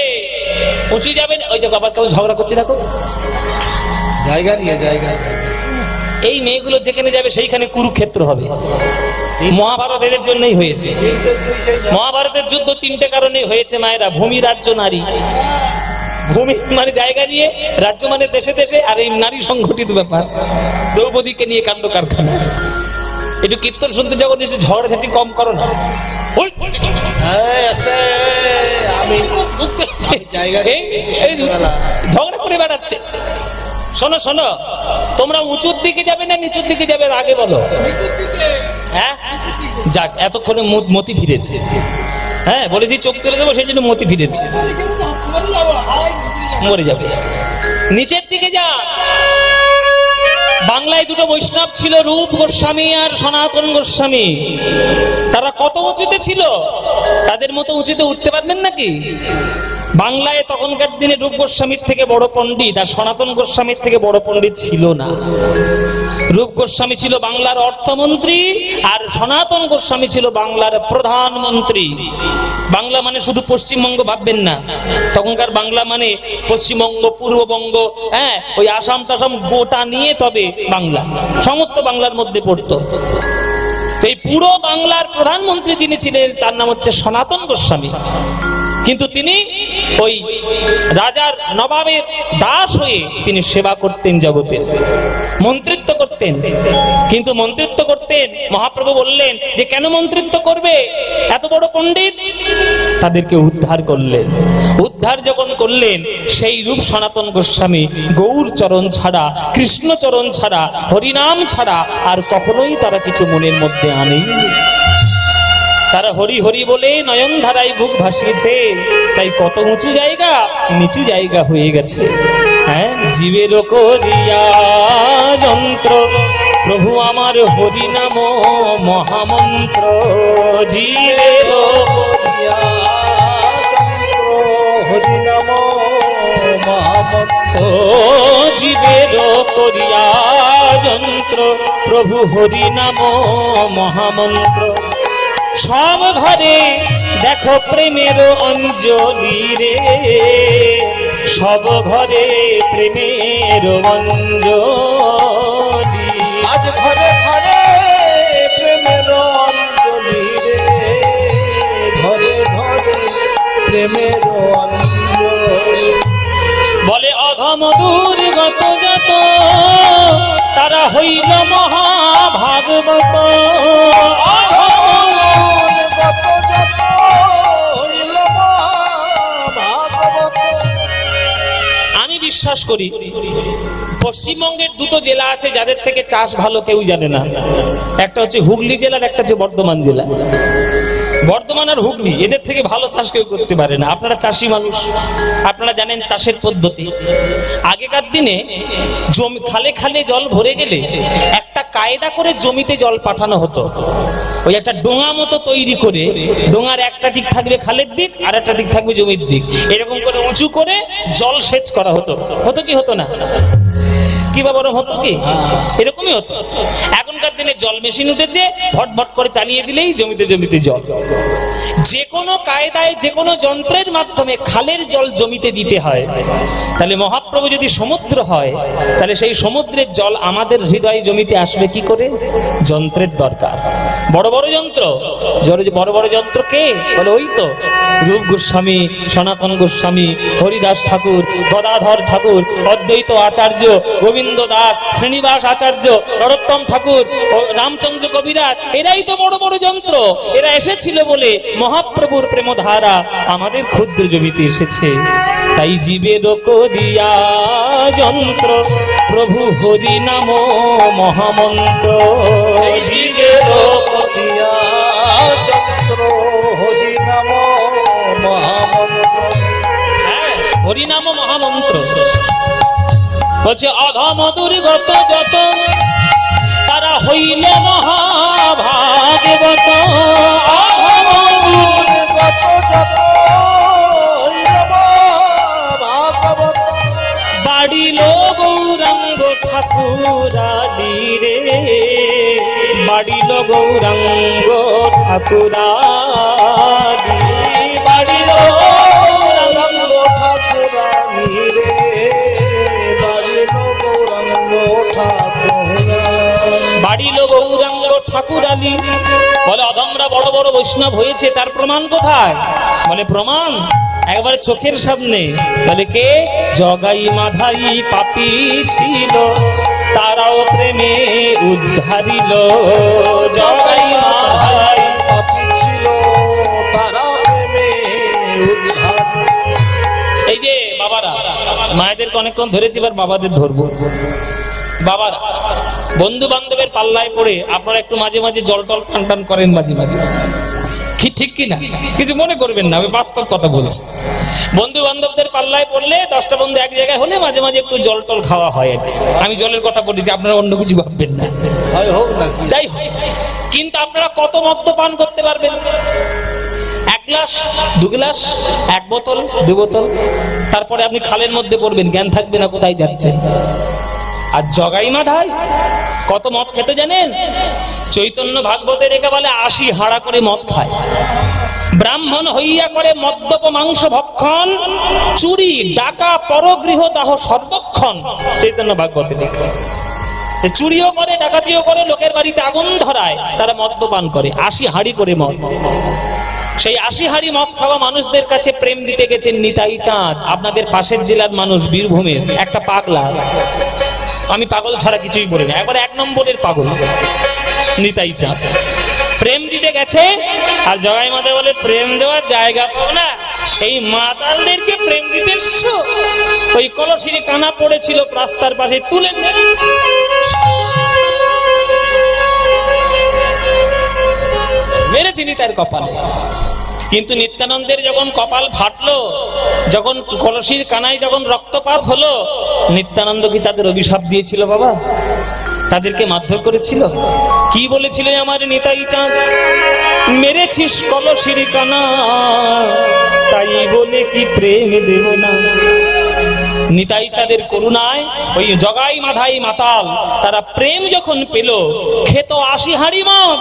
Speaker 1: উঁচু যাবেন, ওই যে বাবা কেউ ঝগড়া করছে, দেখো
Speaker 2: জায়গা নিয়ে জায়গা।
Speaker 1: এই মেয়েগুলো যেখানে যাবে সেইখানে কুরুক্ষেত্র হবে। মহাভারত এদের জন্যই হয়েছে। মহাভারতের যুদ্ধ তিনটে কারণে হয়েছে মায়েরা। ভূমি, রাজ্য, নারী। ভূমি মানে জায়গা নিয়ে, রাজ্য মানে দেশে দেশে, আর এই নারী সংগঠিত ব্যাপার, দ্রৌপদীকে নিয়ে কাণ্ড কারখানা। একটু কীর্তন শুনতে যখন এসে ঝগড়াঝাটি কম করো না।
Speaker 2: আমি
Speaker 1: ঝগড়া করে বেড়াচ্ছে। শোনো শোনো, তোমরা উঁচুর দিকে যাবে না নিচুর দিকে যাবে আগে বলো? হ্যাঁ, যাক, এতক্ষণে মতি ফিরেছে। হ্যাঁ, বলেছি চোখ তুলে দেবো, সেই জন্য মতি ফিরেছে। মরে যাবে। নিচের দিকে যা। বাংলায় দুটো বৈষ্ণব ছিল, রূপ গোস্বামী আর সনাতন গোস্বামী। তারা কত উঁচুতে ছিল? তাদের মতো উঁচুতে উঠতে পারবেন নাকি? বাংলায় তখনকার দিনে রূপ গোস্বামীর থেকে বড় পণ্ডিত আর সনাতন গোস্বামীর থেকে বড় পণ্ডিত ছিল না। রূপ গোস্বামী ছিল বাংলার অর্থমন্ত্রী আর সনাতন গোস্বামী ছিল বাংলার প্রধানমন্ত্রী। বাংলা মানে শুধু পশ্চিমবঙ্গ ভাববেন না, তখনকার বাংলা মানে পশ্চিমবঙ্গ, পূর্ববঙ্গ, হ্যাঁ, ওই আসাম টাসাম গোটা নিয়ে তবে বাংলা, সমস্ত বাংলার মধ্যে পড়তো। তো এই পুরো বাংলার প্রধানমন্ত্রী যিনি ছিলেন তার নাম হচ্ছে সনাতন গোস্বামী। কিন্তু তিনি ওই রাজার নবাবের দাস হয়ে তিনি সেবা করতেন, জগতের মন্ত্রিত্ব করতেন। কিন্তু মন্ত্রিত্ব করতেন, মহাপ্রভু বললেন যে কেন মন্ত্রিত্ব করবে? এত বড় পণ্ডিত। তাদেরকে উদ্ধার করলেন। উদ্ধার যখন করলেন, সেই রূপ সনাতন গোস্বামী গৌর চরণ ছাড়া, কৃষ্ণ চরণ ছাড়া, হরিনাম ছাড়া আর কখনোই তারা কিছু মনের মধ্যে আনেনি। তারা হরি হরি বলে নয়ন ধারায় বুক ভাসিয়েছে। তাই কত উঁচু জায়গা নিচু জায়গা হয়ে গেছে। হ্যাঁ, জীবের করিয়া যন্ত্র প্রভু আমার হরি নাম মহামন্ত্র। জীবের
Speaker 2: করিয়া যন্ত্র হরি নাম মহামন্ত্র,
Speaker 1: জীবের করিয়া যন্ত্র প্রভু হরি নাম মহামন্ত্র। সব ঘরে দেখো প্রেমের অঞ্জলি রে, সব ঘরে প্রেমের অঞ্জলি।
Speaker 2: আজ ঘরে ঘরে প্রেমের অঞ্জলি রে, ঘরে ঘরে প্রেমের অঞ্জলি।
Speaker 1: বলে অধম দুর্গত যত তারা হইল মহাভাগবত। আমি বিশ্বাস করি পশ্চিমবঙ্গের দুটো জেলা আছে যাদের থেকে চাষ ভালো কেউ জানে না। একটা হচ্ছে হুগলি জেলার, একটা হচ্ছে বর্ধমান জেলা। বর্ধমান আর হুগলি, এদের থেকে ভালো চাষ কেউ করতে পারে না। আপনারা চাষি মানুষ, আপনারা জানেন চাষের পদ্ধতি। আগেকার দিনে জমি খালে খালে জল ভরে গেলে একটা কায়দা করে জমিতে জল পাঠানো হতো। ওই একটা ডোঙা মতো তৈরি করে, ডোঙার একটা দিক থাকবে খালের দিক আর একটা দিক থাকবে জমির দিক, এরকম করে উঁচু করে জল সেচ করা হতো। হতো কি হতো না? কি বাবা হতো কি? এরকমই হতো। এখনকার দিনে জল মেশিন উঠেছে, ভট ভট করে চালিয়ে দিলেই জমিতে জমিতে জল। যে কোনো কায়দায় যে কোনো যন্ত্রের মাধ্যমে খালের জল জমিতে দিতে হয়, তাহলে মহাপ্রভু যদি সমুদ্র হয়, তাহলে সেই সমুদ্রের জল আমাদের হৃদয়ে জমিতে আসবে কি করে? যন্ত্রের দরকার। বড় বড় যন্ত্র, বড় বড় যন্ত্র কে বলে? ওই তো রূপ গোস্বামী, সনাতন গোস্বামী, হরিদাস ঠাকুর, গদাধর ঠাকুর, অদ্বৈত আচার্য, গোবিন্দ দাস, শ্রীনিবাস আচার্য, নরোত্তম ঠাকুর, রামচন্দ্র কবিরাজ, এরাই তো বড় বড় যন্ত্র। এরা এসেছিল বলে মহাপ্রভুর প্রেমধারা আমাদের ক্ষুদ্র জমিতে এসেছে। তাই জীবের করিয়া যন্ত্র প্রভু হরি নাম মহামন্ত্র।
Speaker 2: জীবের করিয়া যন্ত্র হরি নাম মহামন্ত্র।
Speaker 1: হরি নাম মহামন্ত্র বলছে অধম দুর্গত যত তারা হইল মহাভাগবত।
Speaker 2: অধম দুর্গত যত হইল মহাভাগবত।
Speaker 1: বাড়িল গৌরাঙ্গ ঠাকুরালি রে, বাড়িল গৌরাঙ্গ ঠাকুরালি,
Speaker 2: বাড়িল গৌরাঙ্গ ঠাকুরানি রে, বাড়িল গৌরাঙ্গ ঠাকুরানি।
Speaker 1: বাড়িল গৌরাঙ্গ ঠাকুরালি। বলে অধমরা বড় বড় বৈষ্ণব হয়েছে, তার প্রমাণ কোথায়? বলে প্রমাণ একবারে চোখের সামনে। বলে কে? জগাই মাধাই পাপী ছিল, তারাও প্রেমে উদ্ধারিল। জগাই মাধাই
Speaker 2: পাপী ছিল, তারা প্রেমে উদ্ধার।
Speaker 1: এই যে বাবারা, মায়েদেরকে অনেকক্ষণ ধরেছি, এবার বাবাদের ধরবো। বাবারা বন্ধু বান্ধবের পাল্লায় পড়ে আপনারা একটু মাঝে মাঝে জল টল টান টান করেন মাঝে মাঝে, কি ঠিক কিনা? কিছু মনে করবেন না, আমি বাস্তব কথা বলছি। বন্ধু বান্ধবদের পাল্লায় পড়লে 10টা বন্ধু এক জায়গায় হলে মাঝে মাঝে একটু জল টল খাওয়া হয়। আমি জলের কথা বলেছি, আপনারা অন্য কিছু ভাববেন না।
Speaker 2: হোক নাকি
Speaker 1: যাই হোক, কিন্তু আপনারা কত মদ্যপান করতে পারবেন? 1 গ্লাস, 2 গ্লাস, 1 বোতল, 2 বোতল, তারপরে আপনি খালের মধ্যে পড়বেন, জ্ঞান থাকবে না কোথায় যাচ্ছেন। আর জগাই মাধাই কত মদ খেতে জানেন? চৈতন্য ভাগবতে রেখে বলে 80 হাড়া করে মদ খায়। ব্রাহ্মণ হইয়া করে মদ্যপ মাংস ভক্ষণ, চুরি ডাকা পরগৃহ দাহ সর্বক্ষণ। চৈতন্য ভাগবতে লেখা। চুরিও করে, ডাকাতিও করে, লোকের বাড়িতে আগুন ধরায়, তারা মদ্যপান করে। 80 হাড়ি করে মদ। সেই 80 হাড়ি মদ খাওয়া মানুষদের কাছে প্রেম দিতে গেছেন নিতাই চাঁদ। আপনাদের পাশের জেলার মানুষ বীরভূমের একটা পাগলা, আমি পাগল ছাড়া কিছুই বলি না, একবার 1 নম্বরের পাগল নিতাই চাঁদ, প্রেম দিতে গেছে। আর জগাই মাধব বলে প্রেম দেওয়ার জায়গা পাবো না, এই মাতালদেরকে প্রেম দিতে এসছো। ওই কলসির কানা পড়েছিল রাস্তার পাশে, তুলে মেরেছি নিতাইয়ের কপালে। কিন্তু নিত্যানন্দের যখন কপাল ফাটলো, যখন কলসির কানায় যখন রক্তপাত হলো, নিত্যানন্দ কি তাদের অভিশাপ দিয়েছিল বাবা? তাদেরকে মারধর করেছিল? কি বলেছিল আমার নিতাই চাঁদ? মেরেছিস কলসির কানা, তাই বলে কি প্রেম দেব না? নিতাই চাঁদের করুণায় ওই জগাই মাধাই মাতাল তারা প্রেম যখন পেল, খেত 80 হাড়ি মদ।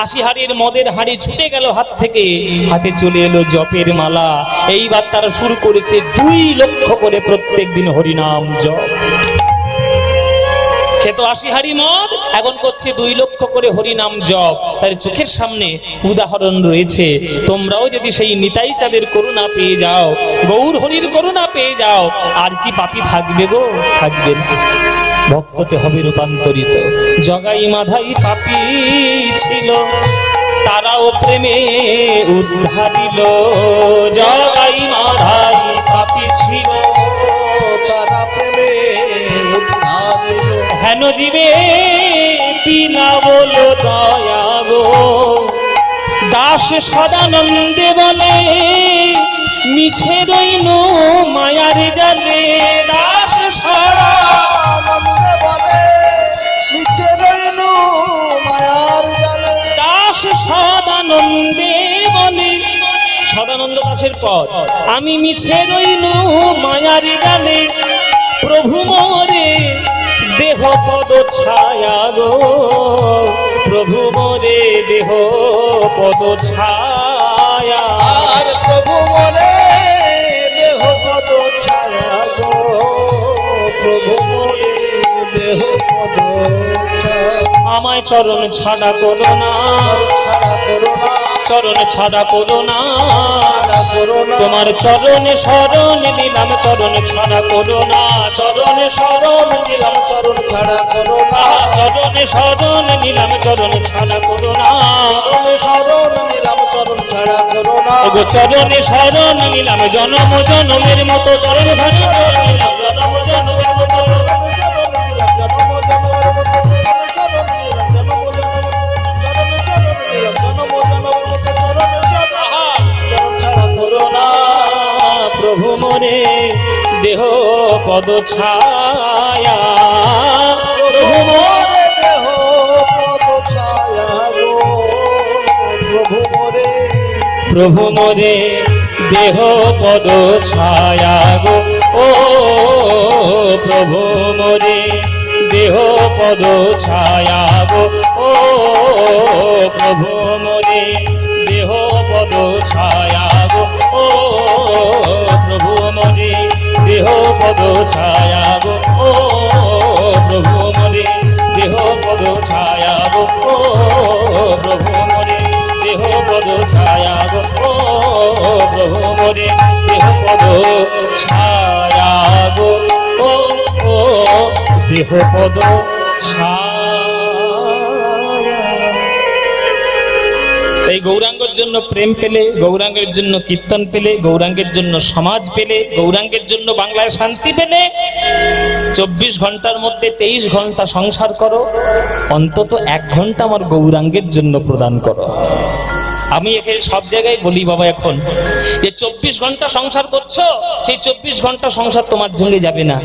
Speaker 1: 80 হাড়ির মদের হাড়ি ছুটে গেল হাত থেকে, হাতে চলে এলো জপের মালা। এইবার তারা শুরু করেছে 2 লক্ষ করে প্রত্যেক দিন হরিনাম জপ। খেত 80 হাড়ি মদ, এখন করছে 2 লক্ষ করে হরিনাম জপ। তার চোখের সামনে উদাহরণ রয়েছে। তোমরাও যদি সেই নিতাই চাঁদের করুণা পেয়ে যাও, গৌর হরির করুণা পেয়ে যাও, আর কি পাপী থাকবে গো? থাকবে না। ভক্ততে হবে রূপান্তরিত। জগাই মাধাই পাপী ছিল, তারাও প্রেমে উদ্ধারিল। জগাই মাধাই পাপী ছিল,
Speaker 2: তারা প্রেমে উদ্ধারিল।
Speaker 1: হেন জীবে পিনা বলো দয়া গো, দাস সদানন্দে বলে মিছে রইল মায়ার জালে। দাস
Speaker 2: সদানন্দে বলে মিছে রইল মায়ার জালে।
Speaker 1: দাস সদানন্দে বলে, সদানন্দ দাসের পর আমি মিছে রইল মায়ার জালে। প্রভু মোরে দেহ পদ ছায়া গো, প্রভু মোরে দেহ পদ ছায়া।
Speaker 2: মনে দেহ পদ ছায়া গো, প্রভু মনে দেহ পদ ছায়া।
Speaker 1: আমায় চরণ ছাড়া করো না,
Speaker 2: ছাড়া করো না,
Speaker 1: চরণ ছাড়া করো না,
Speaker 2: ছাড়া করো না,
Speaker 1: তোমার চরণে শরণ নিলাম, চরণ ছাড়া করো না,
Speaker 2: চরণে শরণ নিলাম, চরণ ছাড়া করো না,
Speaker 1: চরণে শরণ নিলাম, চরণ ছাড়া করো না,
Speaker 2: চরণে শরণ নিলাম, চরণ ছাড়া করো না,
Speaker 1: ওগো চরণে শরণ নিলাম, জনম জনমের মতো চরণ ছাড়া নিলাম, জনম জনমের মতো। প্রভু মনে দেহ পদ ছায়া, প্রভু
Speaker 2: মোরে দেহ পদ ছায়া গো, প্রভু মোরে,
Speaker 1: প্রভু মোরে দেহ পদ ছায়া গো, ও প্রভু মোরে দেহ পদ ছায়া গো, ও প্রভু মোরে দেহ পদ ছায়া গো, ও প্রভু মোরে দেহ পদ ছায়া গো, ও প্রভু মোরে দেহ পদ ছায়া গো, ও প্রভু মোরে দেহ পদ ছায়া গো, ও প্রভু মোরে দেহ পদ ছায়া গো, ও দেহ পদ ছায়া। এই গৌরাঙ্গের জন্য প্রেম পেলে, গৌরাঙ্গের জন্য কীর্তন পেলে, গৌরাঙ্গের জন্য সমাজ পেলে, গৌরাঙ্গের জন্য বাংলায় শান্তি পেলে 24 ঘন্টার মধ্যে 23 ঘন্টা সংসার করো, অন্তত 1 ঘন্টা আমার গৌরাঙ্গের জন্য প্রদান করো। আমি এখানে সব জায়গায় বলি বাবা, এখন যে 24 ঘন্টা সংসার করছো, সেই 24 ঘন্টা সংসার তোমার সঙ্গে যাবে না।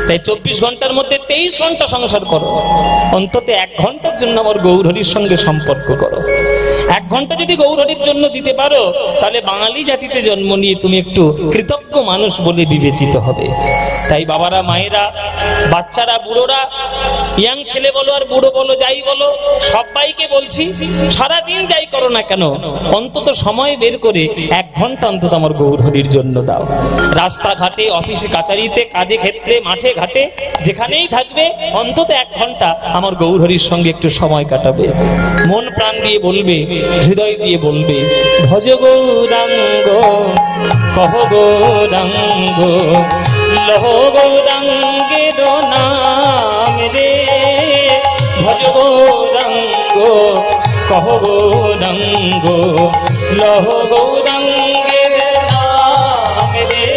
Speaker 1: তাই 24 ঘন্টার মধ্যে 23 ঘন্টা সংসার করো, অন্তত 1 ঘন্টার জন্য আমার গৌরহরির সঙ্গে সম্পর্ক করো। 1 ঘন্টা যদি গৌরহরির জন্য দিতে পারো, তাহলে বাঙালি জাতিতে জন্ম নিয়ে তুমি একটু কৃতজ্ঞ মানুষ বলে বিবেচিত হবে। তাই বাবারা, মায়েরা, বাচ্চারা, বুড়োরা, ইয়াং ছেলে বলো আর বুড়ো বলো, যাই বলো, সবাইকে বলছি, সারাদিন যাই করো না কেন, অন্তত সময় বের করে 1 ঘন্টা অন্তত আমার গৌরহরির জন্য দাও। রাস্তাঘাটে, অফিসে, কাচারিতে, কাজে ক্ষেত্রে, মাঠে ঘাটে, যেখানেই থাকবে অন্তত 1 ঘন্টা আমার গৌরহরির সঙ্গে একটু সময় কাটাবে। মন প্রাণ দিয়ে বলবে, হৃদয় দিয়ে বলবে, ভজ গৌরাঙ্গ, কহ গৌরাঙ্গ, লহ গৌরাঙ্গের নাম রে, ভজ গৌরাঙ্গ, কহ গৌরাঙ্গ, লহ গৌরাঙ্গের নাম রে,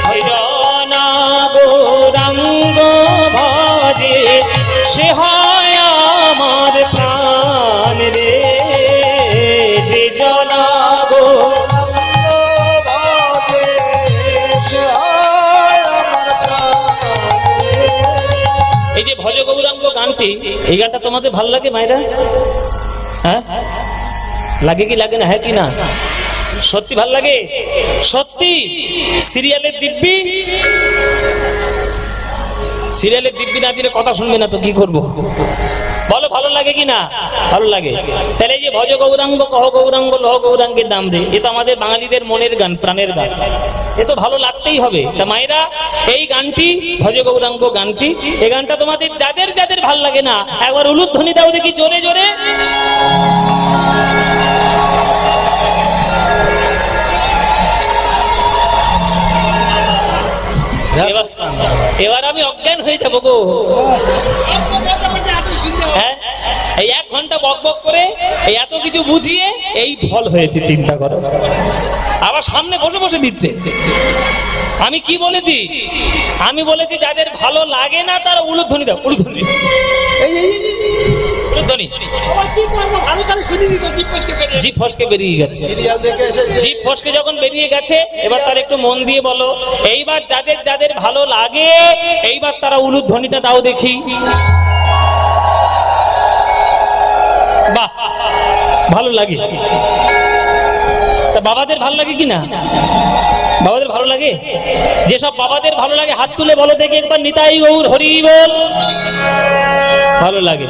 Speaker 1: ভজনা গৌরাঙ্গ ভজে, সে হয় আমার প্রাণ রে, যে জনা গো। এই যে ভজ গৌরাঙ্গ গানটি, এই গানটা তোমাদের ভালো লাগে মায়েরা? হ্যাঁ, লাগে কি লাগে না? হ্যাঁ কি না? সত্যি ভালো লাগে? সত্যি? সিরিয়ালের দিব্যি, সিরিয়ালের দিব্যি না দিলে কথা শুনবে না তো কি করবো বলো? ভালো লাগে কি না? ভালো লাগে। তাহলে এই যে ভজ গৌরাঙ্গ, কহ গৌরাঙ্গ, লহ গৌরাঙ্গের নাম রে, এ তো আমাদের বাঙালিদের মনের গান, প্রাণের গান, এ তো ভালো লাগতেই হবে। তা মায়েরা, এই গানটি, ভজ গৌরাঙ্গ গানটি, এই গানটা তোমাদের যাদের যাদের ভাল লাগে না, একবার উলুধ্বনি দাও দেখি জোরে জোরে। এবার আমি অজ্ঞান হয়ে যাবো গো। হ্যাঁ, এই 1 ঘন্টা বক বক করে এই এত কিছু বুঝিয়ে এই ফল হয়েছে, চিন্তা করো। আবার সামনে বসে বসে দিচ্ছে। আমি কি বলেছি? আমি বলেছি যাদের ভালো লাগে না তারা উলুধ্বনি দাও, উলুধ্বনি, উলুধ্বনি। জিভ ফসকে বেরিয়ে গেছে, জিভ ফসকে যখন বেরিয়ে গেছে, এবার তার একটু মন দিয়ে বলো, এইবার যাদের যাদের ভালো লাগে, এইবার তারা উলুধ্বনিটা দাও দেখি। বাহ, ভালো লাগে। তা বাবাদের ভালো লাগে কি না? বাবাদের ভালো লাগে? যেসব বাবাদের ভালো লাগে হাত তুলে বলো দেখি একবার, নিতাই গৌর হরি বল। ভালো লাগে।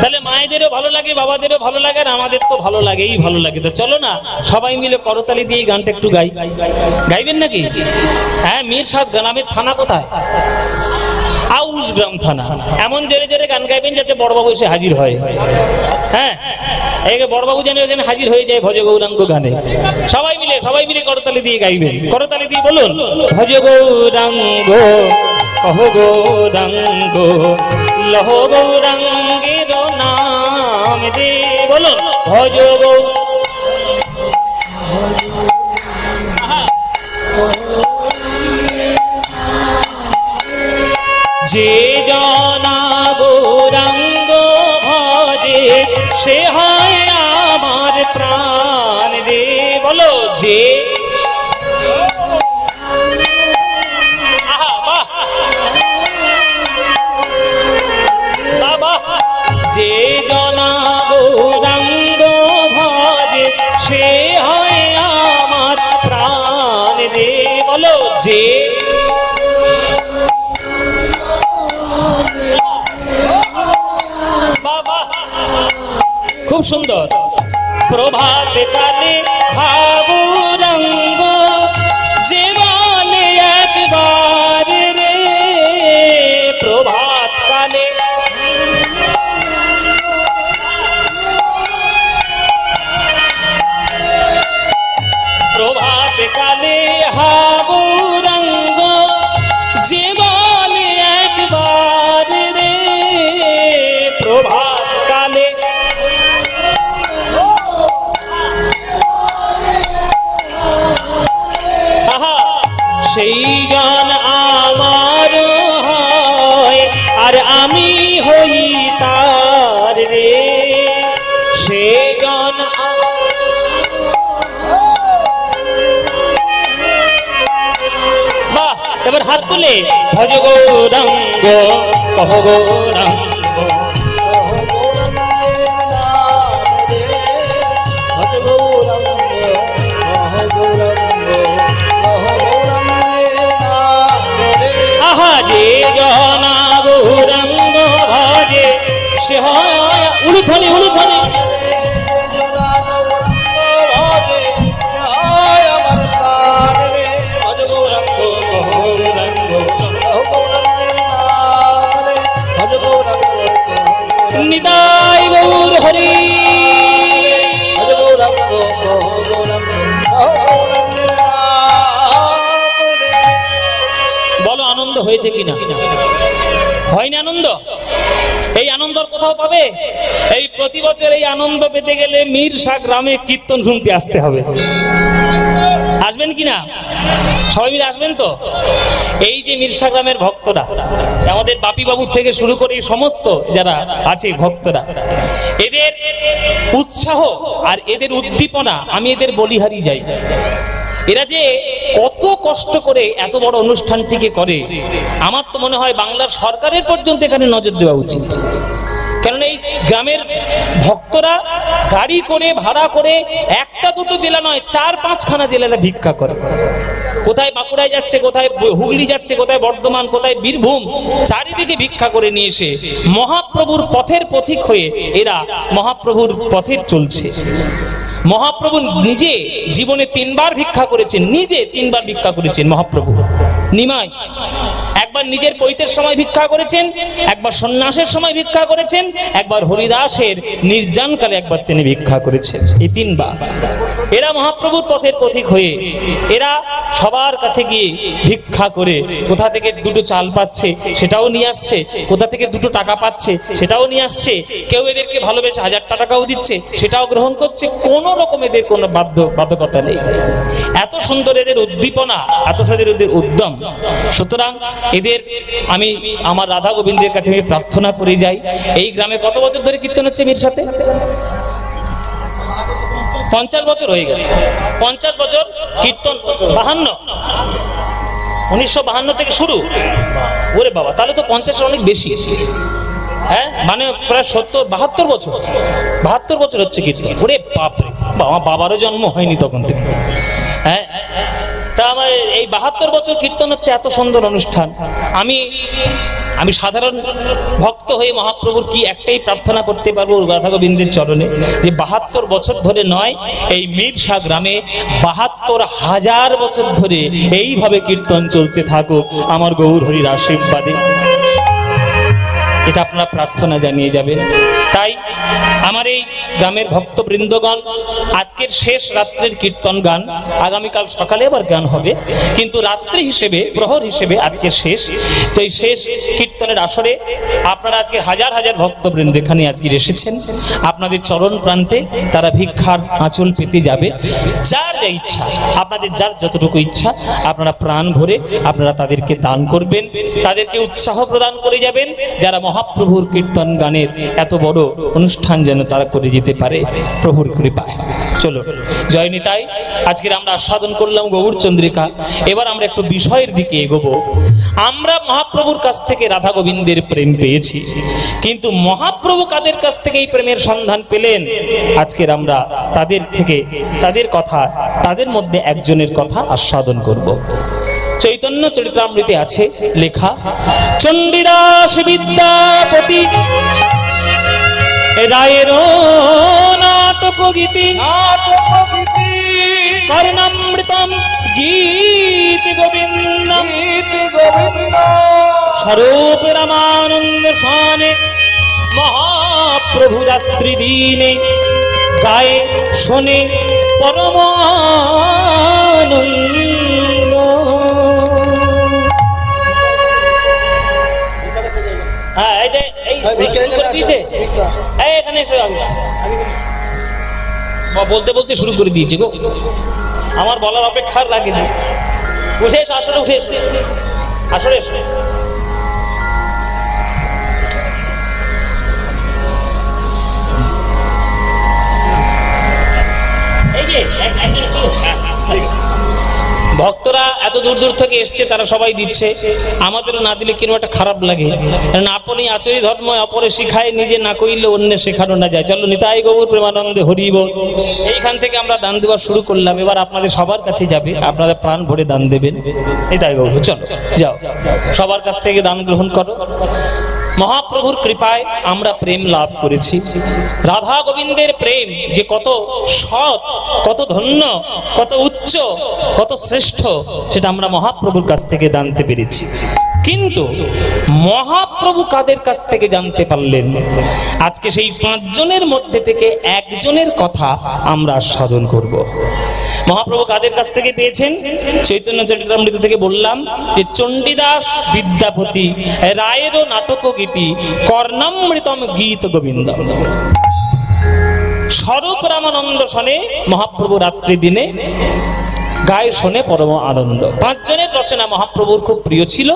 Speaker 1: তাহলে মায়েদেরও ভালো লাগে, বাবাদেরও ভালো লাগে, আর আমাদের তো ভালো লাগেই ভালো লাগে। তো চলো না সবাই মিলে করতালি দিয়ে এই গানটা একটু গাই। গাইবেন নাকি? হ্যাঁ, মিরসাদ গ্রামের থানা কোথায়? আউশ গ্রাম থানা। এমন জোরে জোরে গান গাইবেন যাতে বড়বাবু এসে হাজির হয়। হ্যাঁ, এই বড়বাবু যেন এখানে হাজির হয়ে যায় ভজ গৌরাঙ্গ গানে। সবাই মিলে করতালি দিয়ে গাইবেন। করতালি দিয়ে বলুন, ভজ গৌরাঙ্গ কহ গৌরাঙ্গ লহ গৌরাঙ্গের নাম দে। বলুন, ভজ গৌ যে জনা গৌরাঙ্গ ভজে সে হয় আমার প্রাণ রে। বলো, যে যে জনা গৌরাঙ্গ ভজে সে হয় আমার প্রাণ রে। বলো, যে খুব সুন্দর। প্রভাত কালে হাবুরঙ্গ যে বলে একবার রে। প্রভাত কালে প্রভাত কালে হাবুরঙ্গ যে বলে একবার রে। প্রভাত কালে সেই গান আমার হয় আর আমি হই তার রে। সে গান বাহ। এবার হাত তুলে ভজ গৌরাঙ্গ কহ গৌরাঙ্গ যে জনা গৌরাঙ্গ ভজে সে হয়। উলুধ্বনি উলুধ্বনি। নিতাই গৌর হরি। বলো, আনন্দ হয়েছে কিনা? হয়নি আনন্দ? এই আনন্দ কোথাও পাবে? এই প্রতি বছর এই আনন্দ পেতে গেলে মিরসা গ্রামে কীর্তন শুনতে আসতে হবে। আসবেন কিনা? সবাই মিলে আসবেন তো? এই যে মিরসা গ্রামের ভক্তরা, আমাদের বাপি বাবুর থেকে শুরু করে সমস্ত যারা আছে ভক্তরা, এদের উৎসাহ আর এদের উদ্দীপনা আমি এদের বলিহারি যাই। এরা যে কত কষ্ট করে এত বড় অনুষ্ঠানটিকে করে, আমার তো মনে হয় বাংলার সরকারের পর্যন্ত এখানে নজর দেওয়া উচিত। কারণ এই গ্রামের ভক্তরা গাড়ি করে ভাড়া করে একটা দুটো জেলা নয়, 4-5খানা জেলারা ভিক্ষা করে। কোথায় বাঁকুড়ায় যাচ্ছে, কোথায় হুগলি যাচ্ছে, কোথায় বর্ধমান, কোথায় বীরভূম, চারিদিকে ভিক্ষা করে নিয়ে এসে মহাপ্রভুর পথের পথিক হয়ে এরা মহাপ্রভুর পথে চলছে। মহাপ্রভু নিজে জীবনে 3বার ভিক্ষা করেছেন, নিজে 3বার ভিক্ষা করেছেন মহাপ্রভু। নিমাই একবার নিজের পৈতের সময় ভিক্ষা করেছেন, একবার সন্ন্যাসের সময় ভিক্ষা করেছেন, একবার হরিদাসের নির্জানকালে একবার তিনি ভিক্ষা করেছেন। এই 3বার এরা মহাপ্রভুর পথের পথিক হয়ে এরা সবার কাছে গিয়ে ভিক্ষা করে কোথা থেকে 2টো চাল পাচ্ছে সেটাও নিয়ে আসছে, কোথা থেকে 2টো টাকা পাচ্ছে সেটাও নিয়ে আসছে। কেউ এদেরকে ভালোবেসে 1000 টাকাও দিচ্ছে, সেটাও গ্রহণ করছে। কোনো রকম এদের কোনো বাধ্যকতা নেই। এত সুন্দর এদের উদ্দীপনা, এত সুন্দর এদের উদ্যম। সুতরাং এদের আমি আমার রাধা গোবিন্দের কাছে আমি প্রার্থনা করে যাই। এই গ্রামে কত বছর ধরে কীর্তন হচ্ছে মির সাথে? 50 বছর হয়ে গেছে। 50 বছর কীর্তন। 1952 থেকে শুরু। ওরে বাবা, তাহলে তো 50 অনেক বেশি। হ্যাঁ, মানে প্রায় 72 বছর। 72 বছর হচ্ছে কীর্তন। ওরে বাপরে, বাবারও জন্ম হয়নি তখন থেকে। হ্যাঁ, তা আমার এই 72 বছর কীর্তন হচ্ছে, এত সুন্দর অনুষ্ঠান। আমি সাধারণ ভক্ত হয়ে মহাপ্রভুর কি একটাই প্রার্থনা করতে পারবো রাধা গোবিন্দের চরণে, যে 72 বছর ধরে নয়, এই মিরসা গ্রামে 72,000 বছর ধরে এইভাবে কীর্তন চলতে থাকুক আমার গৌর হরির আশীর্বাদে। এটা আপনারা প্রার্থনা জানিয়ে যাবেন। তাই আমার এই গ্রামের ভক্তবৃন্দগণ, আজকের শেষ রাত্রের কীর্তন গান, আগামীকাল সকালে আবার গান হবে, কিন্তু রাত্রি হিসেবে, প্রহর হিসেবে আজকে শেষ। তো এই শেষ কীর্তনের আসরে আপনারা আজকে হাজার হাজার ভক্তবৃন্দ এখানে আজকে এসেছেন। আপনাদের চরণ প্রান্তে তারা ভিক্ষার আঁচল পেতে যাবে। যার যা ইচ্ছা, আপনাদের যার যতটুকু ইচ্ছা, আপনারা প্রাণ ভরে আপনারা তাদেরকে দান করবেন, তাদেরকে উৎসাহ প্রদান করে যাবেন, যারা মহাপ্রভুর কীর্তন গানের এত বড় অনুষ্ঠান যেন তারা করে যেতে পারে প্রভুর কৃপায়। চলো জয় নিতাই। আজকের আমরা আস্বাদন করলাম গৌর চন্দ্রিকা। এবার আমরা একটু বিষয়ের দিকে এগোবো। আমরা মহাপ্রভুর কাছ থেকে রাধা গোবিন্দের প্রেম পেয়েছি, কিন্তু মহাপ্রভু কাদের কাছ থেকে এই প্রেমের সন্ধান পেলেন? আজকের আমরা তাদের থেকে, তাদের কথা, তাদের মধ্যে একজনের কথা আস্বাদন করব। চৈতন্য চরিতামৃতে আছে লেখা, চণ্ডীদাস বিদ্যাপতি রায়ের নাটক গীতি কর্ণামৃতম গীত গোবিন্দম স্বরূপ রামানন্দ শানে মহাপ্রভু রাত্রি দিনে গায়ে শোনে পরম আনন্দ। হ্যাঁ, এই যে এখানে বলতে বলতে শুরু করে দিয়েছি গো, আমার বলার অপেক্ষা লাগেনি। উঠে এসো, আসলে উঠে এসো, আসলে এসো। এই যে ভক্তরা এত দূর দূর থেকে এসছে, তারা সবাই দিচ্ছে, আমাদেরও না দিলে কিরকম একটা খারাপ লাগে। কারণ আপনি আচরি ধর্ম অপরে শিখায়, নিজে না কইলে অন্যের শেখানো না যায়। চলো নিতাই গৌর প্রেমানন্দে হরি বল। এইখান থেকে আমরা দান দেওয়া শুরু করলাম, এবার আপনাদের সবার কাছে যাবে, আপনারা প্রাণ ভরে দান দেবেন। নিতাই গৌর, চলো যাও, সবার কাছ থেকে দান গ্রহণ করো। মহাপ্রভুর কৃপায় আমরা প্রেম লাভ করেছি। রাধা গোবিন্দের প্রেম যে কত সৎ, কত ধন্য, কত উচ্চ, কত শ্রেষ্ঠ, সেটা আমরা মহাপ্রভুর কাছ থেকে জানতে পেরেছি। কিন্তু মহাপ্রভু কাদের কাছ থেকে জানতে পারলেন? আজকে সেই 5 জনের মধ্যে থেকে একজনের কথা আমরা আস্বাদন করব। মহাপ্রভু কাদের কাছ থেকে পেয়েছেন? চৈতন্য চরিতামৃত থেকে বললাম যে চণ্ডীদাস বিদ্যাপতি রায়ের নাটক গীতি কর্ণামৃতম গীত গোবিন্দ স্বরূপ রামানন্দ শোনে মহাপ্রভু রাত্রি দিনে গায়ে শোনে পরম আনন্দ। 5 জনের রচনা মহাপ্রভুর খুব প্রিয় ছিল।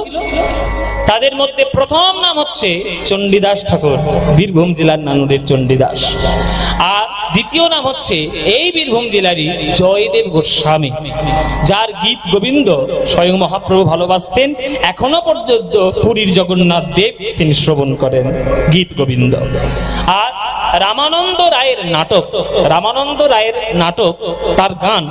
Speaker 1: তাদের মধ্যে প্রথম নাম হচ্ছে চণ্ডীদাস ঠাকুর, বীরভূম জেলার নানুরের চণ্ডীদাস। আর দ্বিতীয় নাম হচ্ছে এই বীরভূম জেলারই জয়দেব গোস্বামী, যার গীত গোবিন্দ স্বয়ং মহাপ্রভু ভালোবাসতেন। এখনো পর্যন্ত পুরীর জগন্নাথ দেব তিনি শ্রবণ করেন গীত গোবিন্দ। আর রামানন্দ রায়ের নাটক, রামানন্দ রায়ের নাটক, তার গান,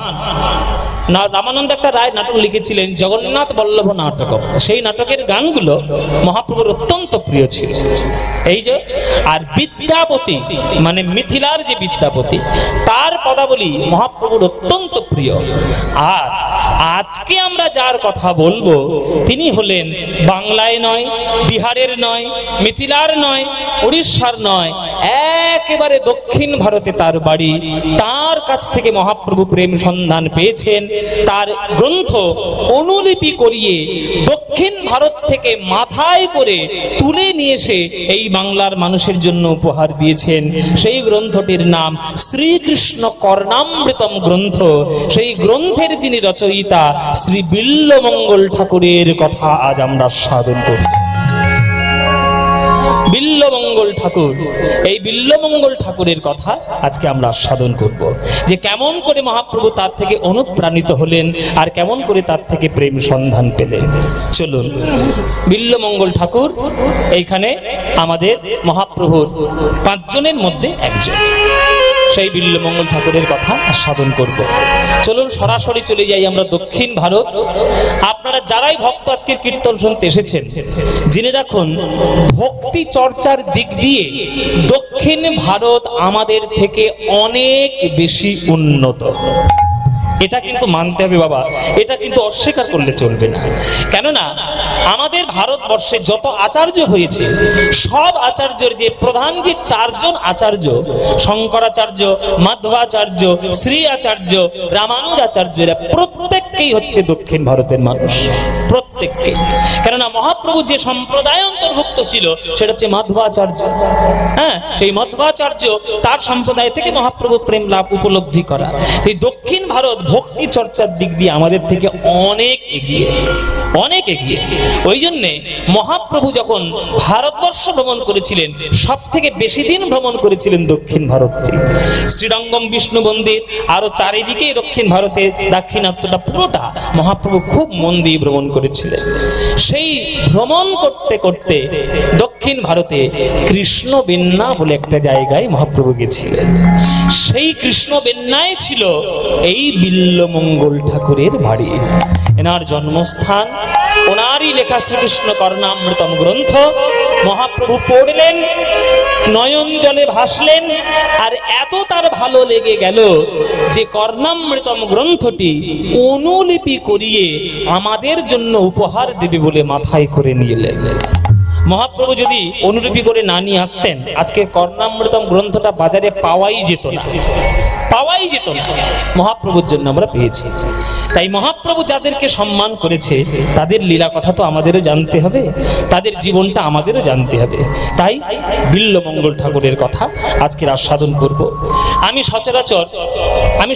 Speaker 1: রামানন্দ একটা রায় নাটক লিখেছিলেন জগন্নাথ বল্লভ নাটক। সেই নাটকের গানগুলো মহাপ্রভুর অত্যন্ত প্রিয় ছিল। এই যে আর বিদ্যাপতি মানে মিথিলার যে বিদ্যাপতি, তার পদাবলী মহাপ্রভুর অত্যন্ত প্রিয়। আর আজকে আমরা যার কথা বলবো তিনি হলেন বাংলায় নয়, বিহারের নয়, মিথিলার নয়, উড়িষ্যার নয়, একেবারে দক্ষিণ ভারতে তার বাড়ি। তার কাছ থেকে মহাপ্রভু প্রেম সন্ধান পেয়েছেন। তার গ্রন্থ অনুলিপি করিয়ে দক্ষিণ ভারত থেকে মাথায় করে তুলে নিয়ে এসে এই বাংলার মানুষের জন্য উপহার দিয়েছেন। সেই গ্রন্থটির নাম শ্রীকৃষ্ণ কর্ণামৃতম গ্রন্থ। সেই গ্রন্থের যিনি রচয়িতা শ্রী বিল্লমঙ্গল ঠাকুরের কথা আজ আমরা সাধন করি। বিল্লমঙ্গল ঠাকুর, এই বিল্লমঙ্গল ঠাকুরের কথা আজকে আমরা আস্বাদন করব, যে কেমন করে মহাপ্রভু তার থেকে অনুপ্রাণিত হলেন আর কেমন করে তার থেকে প্রেম সন্ধান পেলেন। চলুন, বিল্লমঙ্গল ঠাকুর এইখানে আমাদের মহাপ্রভুর 5 জনের মধ্যে একজন। সেই বিল্লমঙ্গল ঠাকুরের কথা আস্বাদন করব। চলুন সরাসরি চলে যাই আমরা দক্ষিণ ভারত। আপনারা যারাই ভক্ত আজকের কীর্তন শুনতে এসেছেন, জেনে রাখুন ভক্তি চর্চার দিক দিয়ে দক্ষিণ ভারত আমাদের থেকে অনেক বেশি উন্নত। এটা কিন্তু মানতে হবে বাবা, এটা কিন্তু অস্বীকার করলে চলবে না। কেননা আমাদের ভারতবর্ষে যত আচার্য হয়েছে, সব আচার্যের যে প্রধান যে চারজন আচার্য, শঙ্করাচার্য, মাধ্বাচার্য, শ্রী আচার্য, রামানুজাচার্য, এরা প্রত্যেককেই হচ্ছে দক্ষিণ ভারতের মানুষ, প্রত্যেককে। কেননা মহাপ্রভু যে সম্প্রদায় অন্তর্ভুক্ত ছিল সেটা হচ্ছে মাধ্বাচার্য। হ্যাঁ, সেই মাধ্বাচার্য তার সম্প্রদায় থেকে মহাপ্রভু প্রেম লাভ উপলব্ধি করা। এই দক্ষিণ ভারত ভক্তি চর্চার দিক দিয়ে আমাদের থেকে অনেক এগিয়ে, অনেক এগিয়ে। ওই জন্যে মহাপ্রভু যখন ভারতবর্ষ ভ্রমণ করেছিলেন, সব থেকে বেশি দিন ভ্রমণ করেছিলেন দক্ষিণ ভারতটি। শ্রীরঙ্গম বিষ্ণু মন্দির আরো চারিদিকে দক্ষিণ ভারতে দাক্ষিণাত্যটা পুরোটা মহাপ্রভু খুব মন দিয়ে ভ্রমণ করেছিলেন। সেই ভ্রমণ করতে করতে দক্ষিণ ভারতে কৃষ্ণ বেন্না বলে একটা জায়গায় মহাপ্রভু গেছিলেন। সেই কৃষ্ণ বেন্নায় ছিল এই বিল্লমঙ্গল ঠাকুরের বাড়ি, এনার জন্মস্থান। ওনারই লেখা শ্রীকৃষ্ণ কর্ণামৃতম গ্রন্থ মহাপ্রভু পড়লেন, নয়ন জলে ভাসলেন। আর এত তার ভালো লেগে গেল যে কর্ণামৃতম গ্রন্থটি অনুলিপি করিয়ে আমাদের জন্য উপহার দেবে বলে মাথায় করে নিয়ে এলেন। মহাপ্রভু যদি অনুলিপি করে না নিয়ে আসতেন, আজকে কর্ণামৃতম গ্রন্থটা বাজারে পাওয়াই যেত না, পাওয়াই যেত না। মহাপ্রভুর জন্য আমরা পেয়েছি। তাই মহাপ্রভু যাদেরকে সম্মান করেছে তাদের লীলা কথা তো আমাদেরও জানতে হবে, তাদের জীবনটা আমাদেরও জানতে হবে। তাই বিল্লমঙ্গল ঠাকুরের কথা আজকের আস্বাদন করব। আমি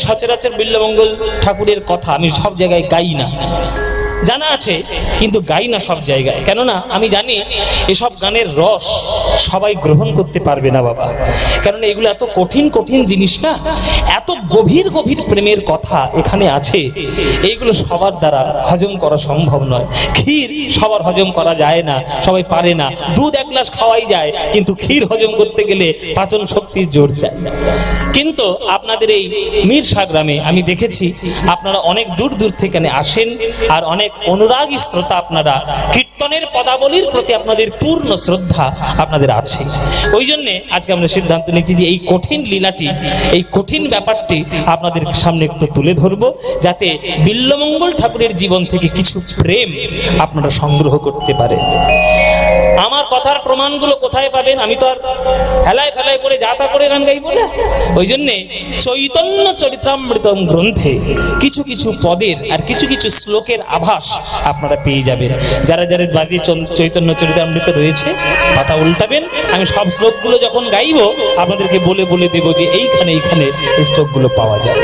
Speaker 1: সচরাচর বিল্লমঙ্গল ঠাকুরের কথা আমি সব জায়গায় গাই না, জানা আছে কিন্তু গাই না সব জায়গায়। কেননা আমি জানি এসব গানের রস সবাই গ্রহণ করতে পারবে না বাবা, কেননা এগুলো এত কঠিন কঠিন জিনিস না, এত গভীর গভীর প্রেমের কথা এখানে আছে, এইগুলো সবার দ্বারা হজম করা সম্ভব নয়। ক্ষীর সবার হজম করা যায় না, সবাই পারে না। দুধ এক গ্লাস খাওয়াই যায়, কিন্তু ক্ষীর হজম করতে গেলে পাচন শক্তির জোর চাই। কিন্তু আপনাদের এই মিরসা গ্রামে আমি দেখেছি আপনারা অনেক দূর দূর থেকে আসেন, আর অনেক অনুরাগী শ্রোতা আপনারা, কীর্তনের পদাবলীর প্রতি আপনাদের পূর্ণ শ্রদ্ধা আপনাদের আছে। ওই জন্য আজকে আমরা সিদ্ধান্ত নিয়েছি যে এই কঠিন লীলাটি, এই কঠিন ব্যাপারটি আপনাদের সামনে একটু তুলে ধরবো, যাতে বিল্লমঙ্গল ঠাকুরের জীবন থেকে কিছু প্রেম আপনারা সংগ্রহ করতে পারেন। আমার কথার প্রমাণগুলো কোথায় পাবেন? আমি তো আর হেলায় ফেলায় করে যাতা করে গান গাইব না। ওই জন্যে চৈতন্য চরিতামৃতম গ্রন্থে কিছু কিছু পদের আর কিছু কিছু শ্লোকের আভাস আপনারা পেয়ে যাবেন। যারা যারা বাড়িতে চৈতন্য চরিতামৃত রয়েছে পাতা উল্টাবেন, আমি সব শ্লোকগুলো যখন গাইব আপনাদেরকে বলে বলে দেব যে এইখানে এইখানে এই শ্লোকগুলো পাওয়া যাবে।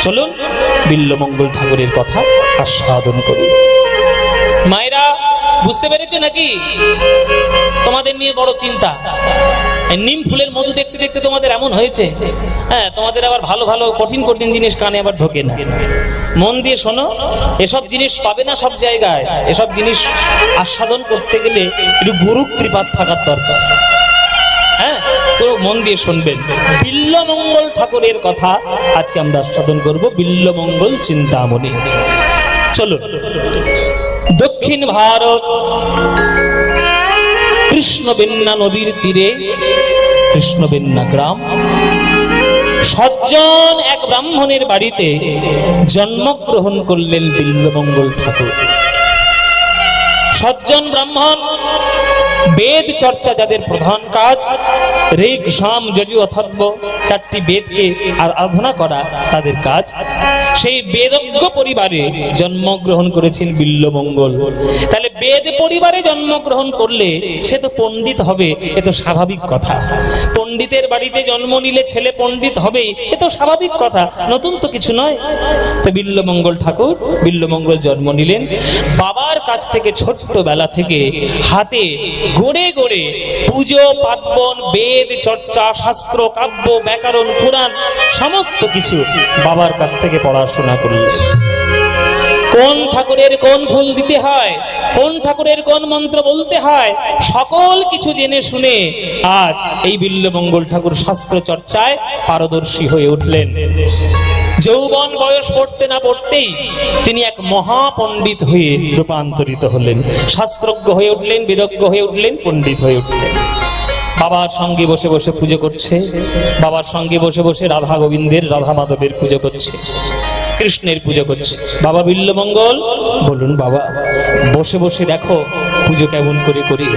Speaker 1: চলুন বিল্লমঙ্গল ঠাকুরের কথা আস্বাদন করি। মায়েরা বুঝতে পেরেছো নাকি? তোমাদের নিয়ে বড় চিন্তা। নিম ফুলের মধু দেখতে দেখতে তোমাদের এমন হয়েছে। হ্যাঁ, তোমাদের আবার ভালো ভালো কঠিন কঠিন জিনিস কানে আবার ঢোকে না। মন দিয়ে শোনো, এসব জিনিস পাবে না সব জায়গায়। এসব জিনিস আস্বাদন করতে গেলে একটু গুরু কৃপার থাকার দরকার। হ্যাঁ, পুরো মন দিয়ে শুনবেন। বিল্লমঙ্গল ঠাকুরের কথা আজকে আমরা আস্বাদন করব, বিল্লমঙ্গল চিন্তামণি। চলুন, দক্ষিণ ভারত কৃষ্ণবেন্না নদীর তীরে কৃষ্ণবেন্না গ্রাম, সজ্জন এক ব্রাহ্মণের বাড়িতে জন্মগ্রহণ করলেন বিল্লমঙ্গল ঠাকুর। সজ্জন ব্রাহ্মণ, বেদ চর্চা যাদের প্রধান কাজ, ঋক সাম যজু অথর্ব চারটি বেদকে আর আরাধনা করা তাদের কাজ। সেই বেদজ্ঞ পরিবারে জন্মগ্রহণ করেছেন বিল্লমঙ্গল। তাহলে বেদ পরিবারে জন্মগ্রহণ করলে সে তো পণ্ডিত হবে, এ তো স্বাভাবিক কথা। পণ্ডিতের বাড়িতে জন্ম নিলে ছেলে পণ্ডিত হবেই, এ তো স্বাভাবিক কথা, নতুন তো কিছু নয়। তো বিল্লমঙ্গল ঠাকুর, বিল্লমঙ্গল জন্ম নিলেন। বাবার কাছ থেকে ছোট্টবেলা থেকে হাতে গড়ে গড়ে পুজো পার্বণ, বেদ চর্চা, শাস্ত্র, কাব্য, ব্যাকরণ, পুরাণ সমস্ত কিছু বাবার কাছ থেকে পড়াশোনা করলেন। কোন ঠাকুরের কোন ফুল দিতে হয়, কোন ঠাকুরের কোন মন্ত্র বলতে হয়, সকল কিছু জেনে শুনে আজ এই বিল্বমঙ্গল ঠাকুর শাস্ত্র চর্চায় পারদর্শী হয়ে উঠলেন। যৌবন বয়স পড়তে না পড়তেই তিনি এক মহাপণ্ডিত হয়ে রূপান্তরিত হলেন, শাস্ত্রজ্ঞ হয়ে উঠলেন, বিদজ্ঞ হয়ে উঠলেন, পণ্ডিত হয়ে উঠলেন। বাবার সঙ্গে বসে বসে পুজো করছে, বাবার সঙ্গে বসে বসে রাধা গোবিন্দের, রাধা মাধবের পুজো করছে, কৃষ্ণের পুজো করছে। বাবা বিল্বমঙ্গল বলুন, বাবা বসে বসে দেখো পুজো কেমন করে করি।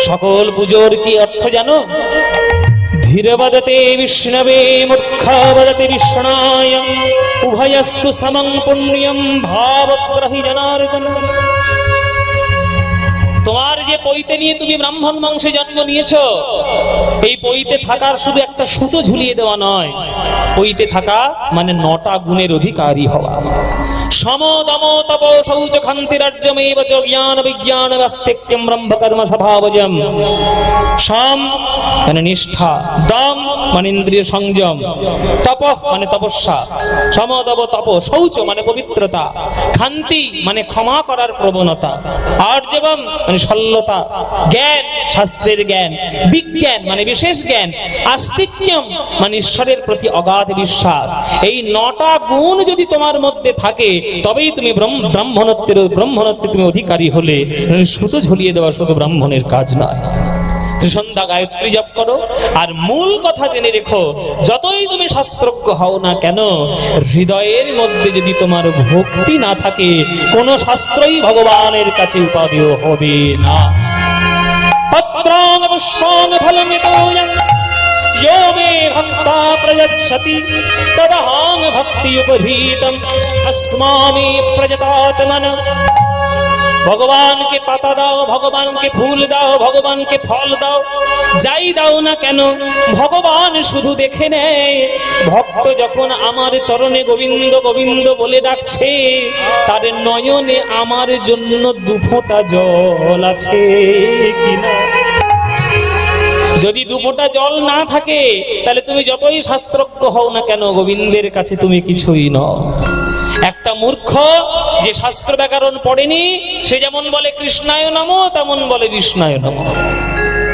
Speaker 1: সকল পুজোর কি অর্থ জানো? ধীরে বদতে বিষ্ণবে মূর্খ বদতে বিষ্ণায় উভয়স্তু সমং পুণ্যম ভাবগ্রহী জনার্দন। তোমার যে পৈতে নিয়ে তুমি ব্রাহ্মণ বংশে জন্ম নিয়েছো, এই পৈতে থাকার শুধু একটা সুতো ঝুলিয়ে দেওয়া নয়, পৈতে থাকা মানে 9টা গুণের অধিকারী হওয়া। সম দম তপ শৌচ ক্ষান্তি রাজ্যমেব চ জ্ঞান বিজ্ঞান বাস্তিক্যম ব্রহ্ম কর্ম স্বভাবজম। সম মানে নিষ্ঠা, দম মানে ইন্দ্রিয় সংযম, তপ মানে তপস্যা, সমদব তপ, শৌচ মানে পবিত্রতা, ক্ষান্তি মানে ক্ষমা করার প্রবণতা, আর্জবম মানে সরলতা, জ্ঞান শাস্ত্রের জ্ঞান, বিজ্ঞান মানে বিশেষ জ্ঞান, আস্তিক্যম মানে ঈশ্বরের প্রতি অগাধ বিশ্বাস। এই 9টা গুণ যদি তোমার মধ্যে থাকে তবেই তুমি ব্রাহ্মণত্বের তুমি অধিকারী হলে। সুতো ঝুলিয়ে দেওয়া শুধু ব্রাহ্মণের কাজ নয়। ত্রিসন্ধ্যা গায়ত্রী জপ করো, আর মূল কথা জেনে রেখো, যতই তুমি শাস্ত্রজ্ঞ হও না কেন, হৃদয়ের মধ্যে যদি তোমার ভক্তি না থাকে, কোন শাস্ত্রই ভগবানের কাছে উপাদেয় হবে না। পত্রাং পুষ্পাং ফলমিতোয়ং यो मे भक्ता प्रयच्छति तदहं भक्तियुपभीतम् अस्मामि प्रजतात्मन। ভগবানকে পাতা দাও, ভগবানকে ফুল দাও, ভগবানকে ফল দাও, যাই দাও না কেন ভগবান শুধু দেখে নেয়। ভক্ত যখন আমার চরণে গোবিন্দ গোবিন্দ বলে ডাকছে, তার নয়নে আমার জন্য 2 ফোঁটা জল আছে কিনা। যদি 2 ফোঁটা জল না থাকে, তাহলে তুমি যতই শাস্ত্রজ্ঞ হও না কেন, গোবিন্দের কাছে তুমি কিছুই নও। একটা মূর্খ যে শাস্ত্র ব্যাকরণ পড়েনি, সে যেমন বলে কৃষ্ণায় নমঃ, তেমন বলে বিষ্ণায় নমঃ।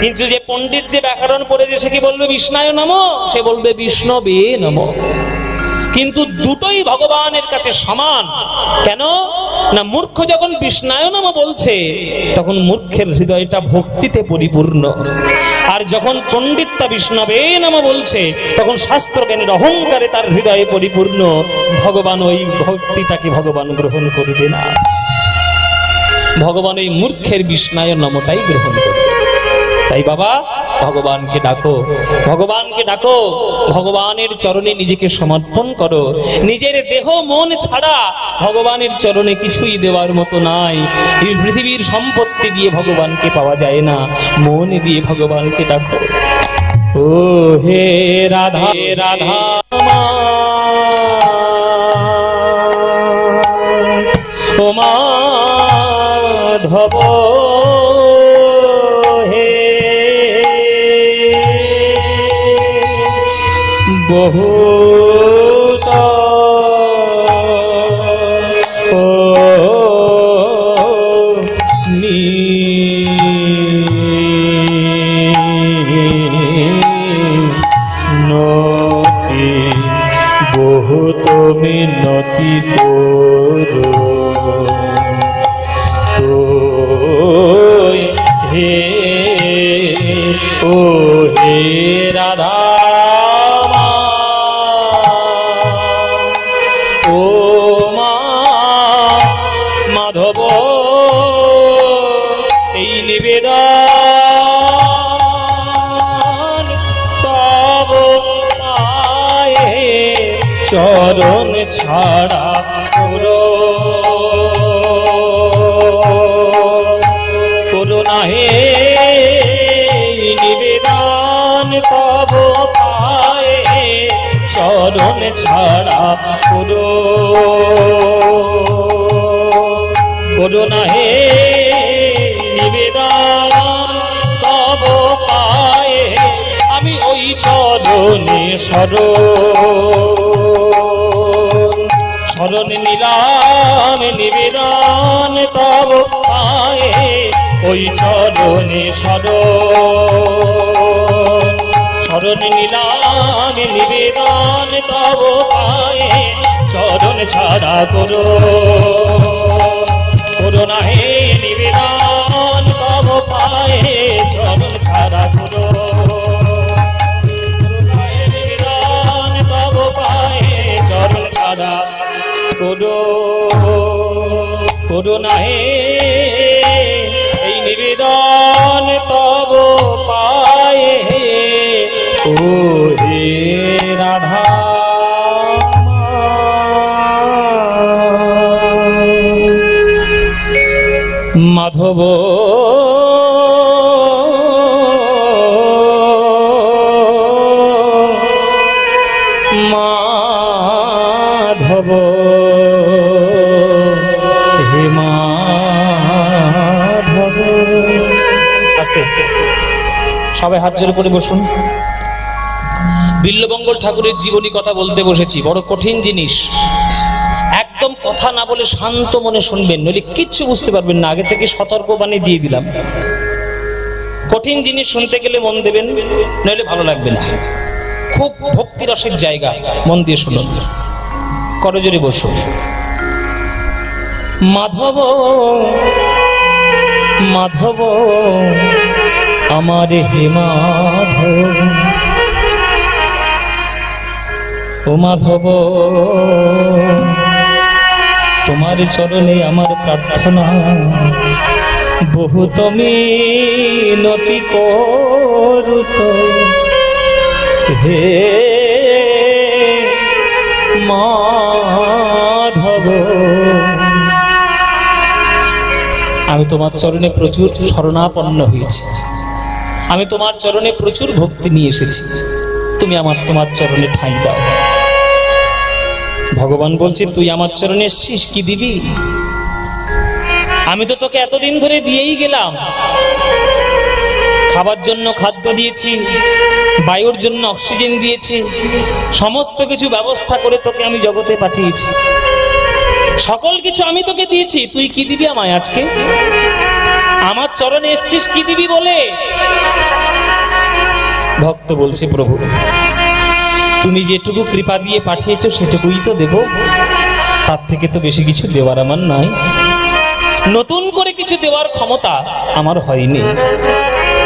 Speaker 1: কিন্তু যে পণ্ডিত যে ব্যাকরণ পড়েছে, সে কি বলবে বিষ্ণায় নমঃ, সে বলবে বিষ্ণবে নমঃ। কিন্তু দুটোই ভগবানের কাছে সমান। কেন না, মূর্খ যখন বিষ্ণায় নমঃ বলছে, তখন মূর্খের হৃদয়টা ভক্তিতে পরিপূর্ণ। আর যখন পণ্ডিতটা বিষ্ণবে নমঃ বলছে, তখন শাস্ত্র জ্ঞানের অহংকারে তার হৃদয়ে পরিপূর্ণ। ভগবান ওই ভক্তিটাকে ভগবান গ্রহণ করবে না। ভগবান ওই মূর্খের বিষ্ণায় নমঃটাই গ্রহণ করবে। তাই বাবা, ভগবানকে ডাকো, ভগবানকে ডাকো, ভগবানের চরণে নিজেকে সমর্পণ করো। নিজের দেহ মন ছাড়া ভগবানের চরণে কিছুই দেওয়ার মতো নাই। এই পৃথিবীর সম্পত্তি দিয়ে ভগবানকে পাওয়া যায় না, মন দিয়ে ভগবানকে ডাকো। ও হে রাধা রাধা ও মাধব বহুত নতি বহুত মিনতি করো তো হে ও হে রাধা মাধব, এই নিবেদন তব পায়ে চরণ ছাড়া করো না হে। নিবেদন তব পায়ে চরণ ছাড়া করো না হে। নিবেদন তব পায়ে আমি ওই চরণে শরণ নিলাম। নিবেদন তব পায়ে পায়ে ওই চরণে শরণ নিলাম নিবেদন তব পায়ে চরণ ছাড়া করো না হে নিবেদন তব পায়ে চরণ ছাড়া করো নিবেদন তব পায়ে চরণ ছাড়া করো না হে এই নিবেদন তব পায়ে ও হে রাধা মাধব মাধব হে মাধব আস্তে আস্তে সবাই হাত জোড়ে করে বসুন। বিল্লবঙ্গল ঠাকুরের জীবনী কথা বলতে বসেছি, বড় কঠিন জিনিস। একদম কথা না বলে শান্ত মনে শুনবেন, নইলে কিচ্ছু বুঝতে পারবেন না। আগে থেকে সতর্কবাণী দিয়ে দিলাম। কঠিন জিনিস শুনতে গেলে মন দেবেন, নইলে ভালো লাগবে না। খুব ভক্তি রসের জায়গা, মন দিয়ে শুনুন। করজোরে বসুন। মাধব মাধব আমার হে মাধব, ও মাধব তোমার চরণে আমার প্রার্থনা, বহুত মিনতি করুত হে মাধব। আমি তোমার চরণে প্রচুর শরণাপন্ন হয়েছি, আমি তোমার চরণে প্রচুর ভক্তি নিয়ে এসেছি, তুমি তোমার চরণে ঠাঁই দাও। ভগবান বলছে তুই আমার চরণে এসেছিস, কি দিবি? আমি তো তোকে এতদিন ধরে দিয়েই গেলাম। খাবার জন্য খাদ্য দিয়েছি, বায়ুর জন্য অক্সিজেন দিয়েছি, সমস্ত কিছু ব্যবস্থা করে তোকে আমি জগতে পাঠিয়েছি। সকল কিছু আমি তোকে দিয়েছি, তুই কি দিবি আমায় আজকে? আমার চরণে এসেছিস, কি দিবি বলে? ভক্ত বলছে প্রভু তুমি যেটুকু কৃপা দিয়ে পাঠিয়েছো সেটুকুই তো দেব, তার থেকে তো বেশি কিছু দেওয়ার আমার নাই। নতুন করে কিছু দেওয়ার ক্ষমতা আমার হয়নি,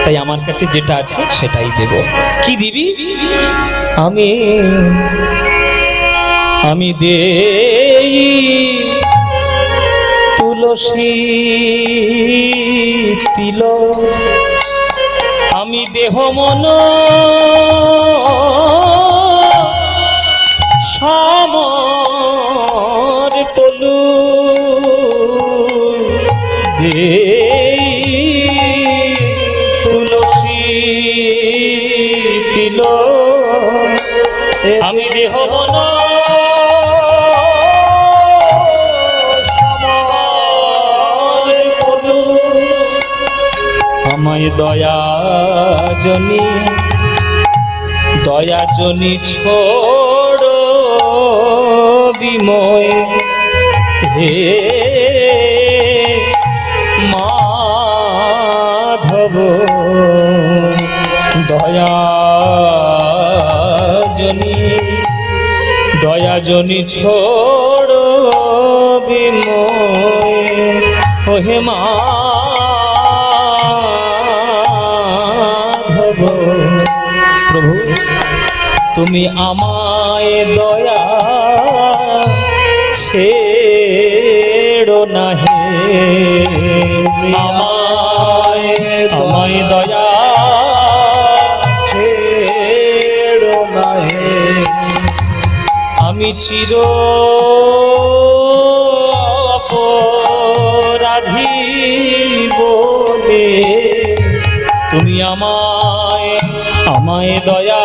Speaker 1: তাই আমার কাছে যেটা আছে সেটাই দেব। কি দিবি? আমি দেই তুলসী তিল, আমি দেহ মন সমর পলু তুলসী তিল, আমি দেহ মন সমর পলু, আমায় দয়া জনি ছোড় বিময় হে মাধব। দয়া জনি ছোড় বিময় হে মাধব। প্রভু তুমি আমায় দয়া ছেড়ো না হে, আমায় দয়া
Speaker 2: ছেড়ো না হে।
Speaker 1: আমি চির অপরাধী বলে তুমি আমায় দয়া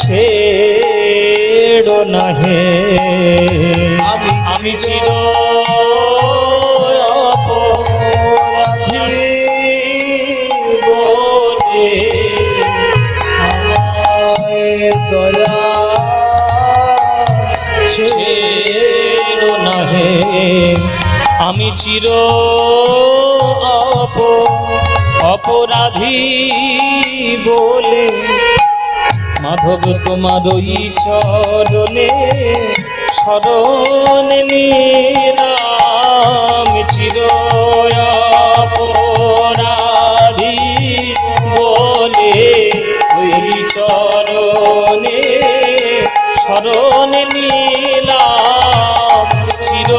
Speaker 1: ছেড়ো না হে। আমি চির অপরাধী বলে
Speaker 2: আমায় দয়া
Speaker 1: ছেড়ো না হে। আমি চির অপরাধী বলে মাধব তোমার ওই চরণে শরণ নিলাম চির অপরাধী বলে ওই চরণে শরণ নিলাম চির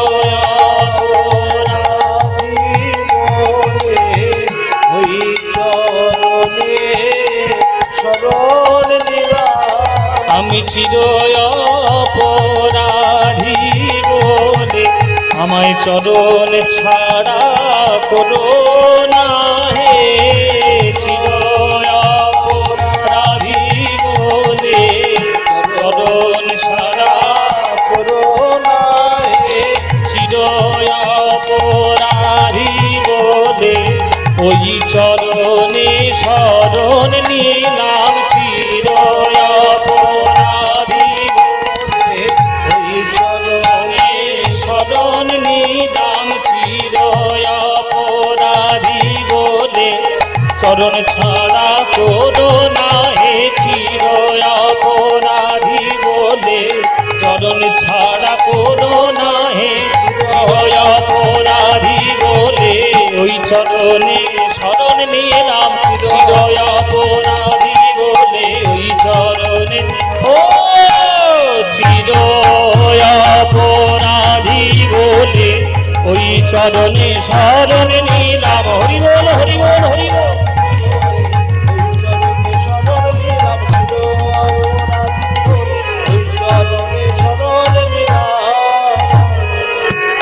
Speaker 1: আমি চির অপরাধী বলে আমায় চরণ ছাড়া করো না হে চির অপরাধী বলে চরণ ছাড়া করো না হে চির অপরাধী বলে ওই চরণে শরণ নিলাম চির অপরাধী ওই চরণে শরণ নিলাম চির অপরাধী বলে চরণ ছাড়া করো না হে চির অপরাধী বলে চরণ ছাড়া করো না হে চির অপরাধী বলে ওই চরণে শরণ নিলাম চির অপরাধী বলে ওই চরণে ও চির অপরাধী বলে ওই চরণে শরণ নিলাম হরি বল হরি বল হরি বল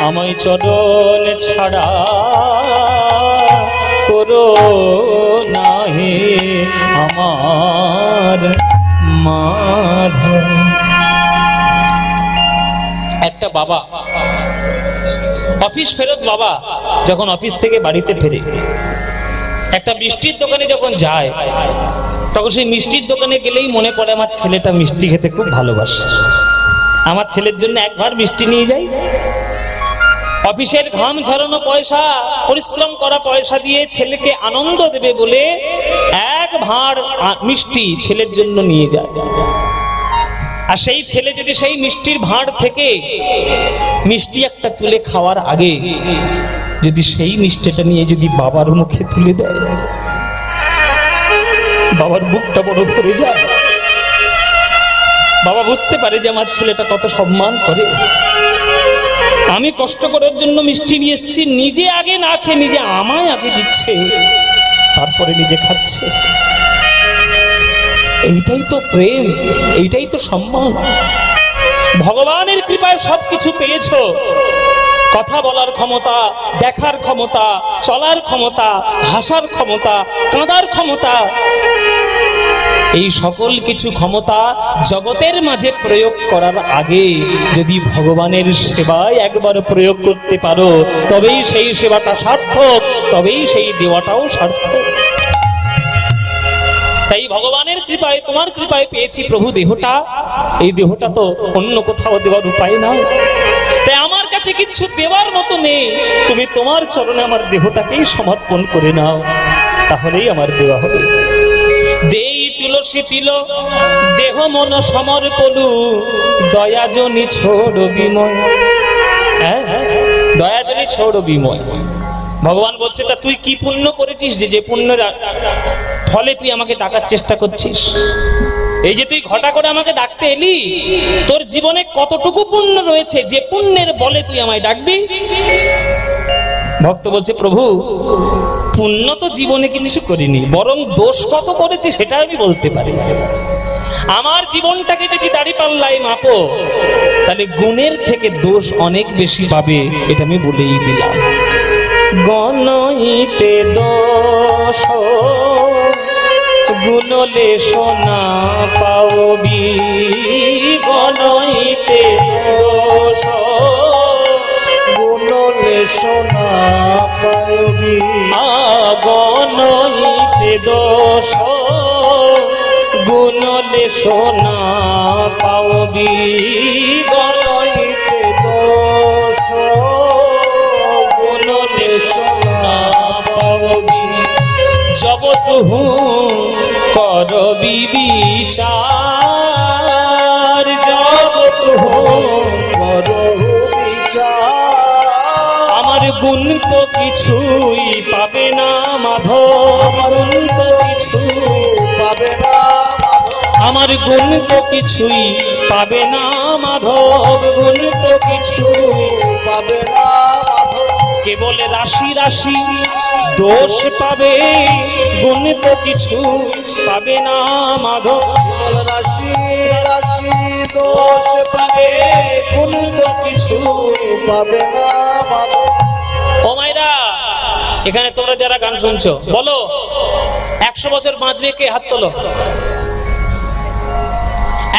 Speaker 1: আমায় চরণ ছাড়া করো না হে আমার মাধব। একটা বাবা অফিস ফেরত বাবা যখন অফিস থেকে বাড়িতে ফেরে একটা মিষ্টির দোকানে যখন যায় তখন সেই মিষ্টির দোকানে গেলেই মনে পড়ে আমার ছেলেটা মিষ্টি খেতে খুব ভালোবাসে, আমার ছেলের জন্য একবার মিষ্টি নিয়ে যাই। অফিসের ঘাম ঝরানো পয়সা, পরিশ্রম করা পয়সা দিয়ে ছেলেকে আনন্দ দেবে বলে এক ভাঁড় মিষ্টি ছেলের জন্য নিয়ে যায়। আর সেই ছেলে যদি সেই মিষ্টির ভাঁড় থেকে মিষ্টি একটা তুলে খাওয়ার আগে যদি সেই মিষ্টিটা নিয়ে যদি বাবার মুখে তুলে দেয়, বাবার বুকটা বড় ভরে যায়। বাবা বুঝতে পারে যে আমার ছেলেটা কত সম্মান করে, আমি কষ্ট করার জন্য মিষ্টি নিয়ে এসেছি, নিজে আগে না খেয়ে নিজে আমায় আগে দিচ্ছে, তারপরে নিজে খাচ্ছে। এইটাই তো প্রেম, এইটাই তো সম্মান। ভগবানের কৃপায় সবকিছু পেয়েছো, কথা বলার ক্ষমতা, দেখার ক্ষমতা, চলার ক্ষমতা, হাসার ক্ষমতা, কাঁদার ক্ষমতা, এই সকল কিছু ক্ষমতা জগতের মাঝে প্রয়োগ করার আগে যদি ভগবানের সেবায় একবার প্রয়োগ করতে পারো তবেই সেই সেবাটা সার্থক, তবেই সেই দেওয়াটাও সার্থক। তাই ভগবানের কৃপায়, তোমার কৃপায় পেয়েছি প্রভু দেহটা, এই দেহটা তো অন্য কোথাও দেওয়ার উপায় না। তাই আমার কাছে কিছু দেওয়ার মতো নেই, তুমি তোমার চরণে আমার দেহটাকেই সমর্পণ করে নাও, তাহলেই আমার দেওয়া হবে। দেই তুলসী তিল দেহ মন সমর্পণু দয়াজনী ছোড় বিময়। দয়াজনী ছোড় বিময়। ভগবান বলছে তা তুই কি পুণ্য করেছিস যে পুণ্যের ফলে তুই আমাকে ডাকার চেষ্টা করছিস? এই যে তুই ঘটা করে আমাকে ডাকতে এলি, তোর জীবনে কতটুকু পুণ্য রয়েছে যে পুণ্যের বলে তুই আমায় ডাকবি? ভক্ত বলছে প্রভু পুণ্য তো জীবনে কিছু করিনি, বরং দোষ কত করেছে সেটা আমি বলতে পারি। আমার জীবনটাকে যদি দাঁড়িপাল্লায় মাপো তাহলে গুণের থেকে দোষ অনেক বেশি পাবে, এটা আমি বলেই দিলাম। গণইতে দোষ গুণলে সোনা পাওবি, গণইতে দোষ গুণলে সোনা পাওবি, গণইতে দোষ গুণলে সোনা পাওবি, গণইতে দোষ গুণলে সোনা পাওবি। তুহু কর বিবিচার, জগ তুহু
Speaker 2: কর বিচার।
Speaker 1: আমার গুণ তো কিছুই পাবে না মাধব,
Speaker 2: আমার
Speaker 1: গুণ তো
Speaker 2: কিছু
Speaker 1: কিছুই
Speaker 2: পাবে না
Speaker 1: আমার গুণ তো কিছুই পাবে না মাধব, গুণ তো কিছু
Speaker 2: পাবে না
Speaker 1: কেবল রাশি রাশি দোষ পাবে, গুণ তো কিছু পাবে না মাধব।
Speaker 2: রাশি রাশি দোষ পাবে, গুণ তো কিছু পাবে না মাধব।
Speaker 1: ও মাইরা, এখানে তোমরা যারা গান শুনছো বলো 100 বছর বাঁচবে কে? হাত তোলো।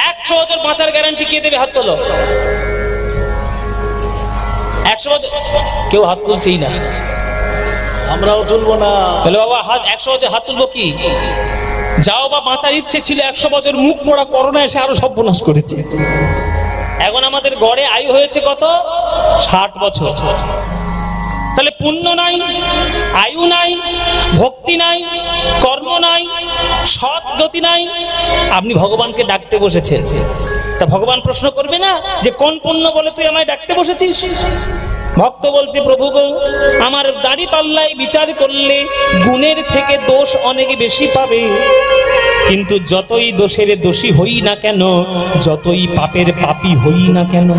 Speaker 1: 100 বছর বাঁচার গ্যারান্টি কে দেবে? হাত তোলো। 100 বছর কেউ হাত তুলছেই না।
Speaker 2: আমরাও তুলবো না।
Speaker 1: বলে বাবা হাত 100 বছর হাত তুলবো কি? যাও বা বাঁচার ইচ্ছে ছিল 100 বছর, মুখ পড়া করোনা এসে আরো সর্বনাশ করেছে। এখন আমাদের গড়ে আয়ু হয়েছে কত? 60 বছর। তাহলে পুণ্য নাই, আয়ু নাই, ভক্তি নাই, কর্ম নাই, সৎ গতি নাই, আপনি ভগবানকে ডাকতে বসেছেন। তা ভগবান প্রশ্ন করবে না যে কোন পুণ্য বলে তুই আমায় ডাকতে বসেছিস? ভক্ত বলছে প্রভু গো, আমার দাড়ি পাল্লায় বিচার করলে গুণের থেকে দোষ অনেক বেশি পাবে, কিন্তু যতই দোষের দোষী হই না কেন, যতই পাপের পাপী হই না কেন,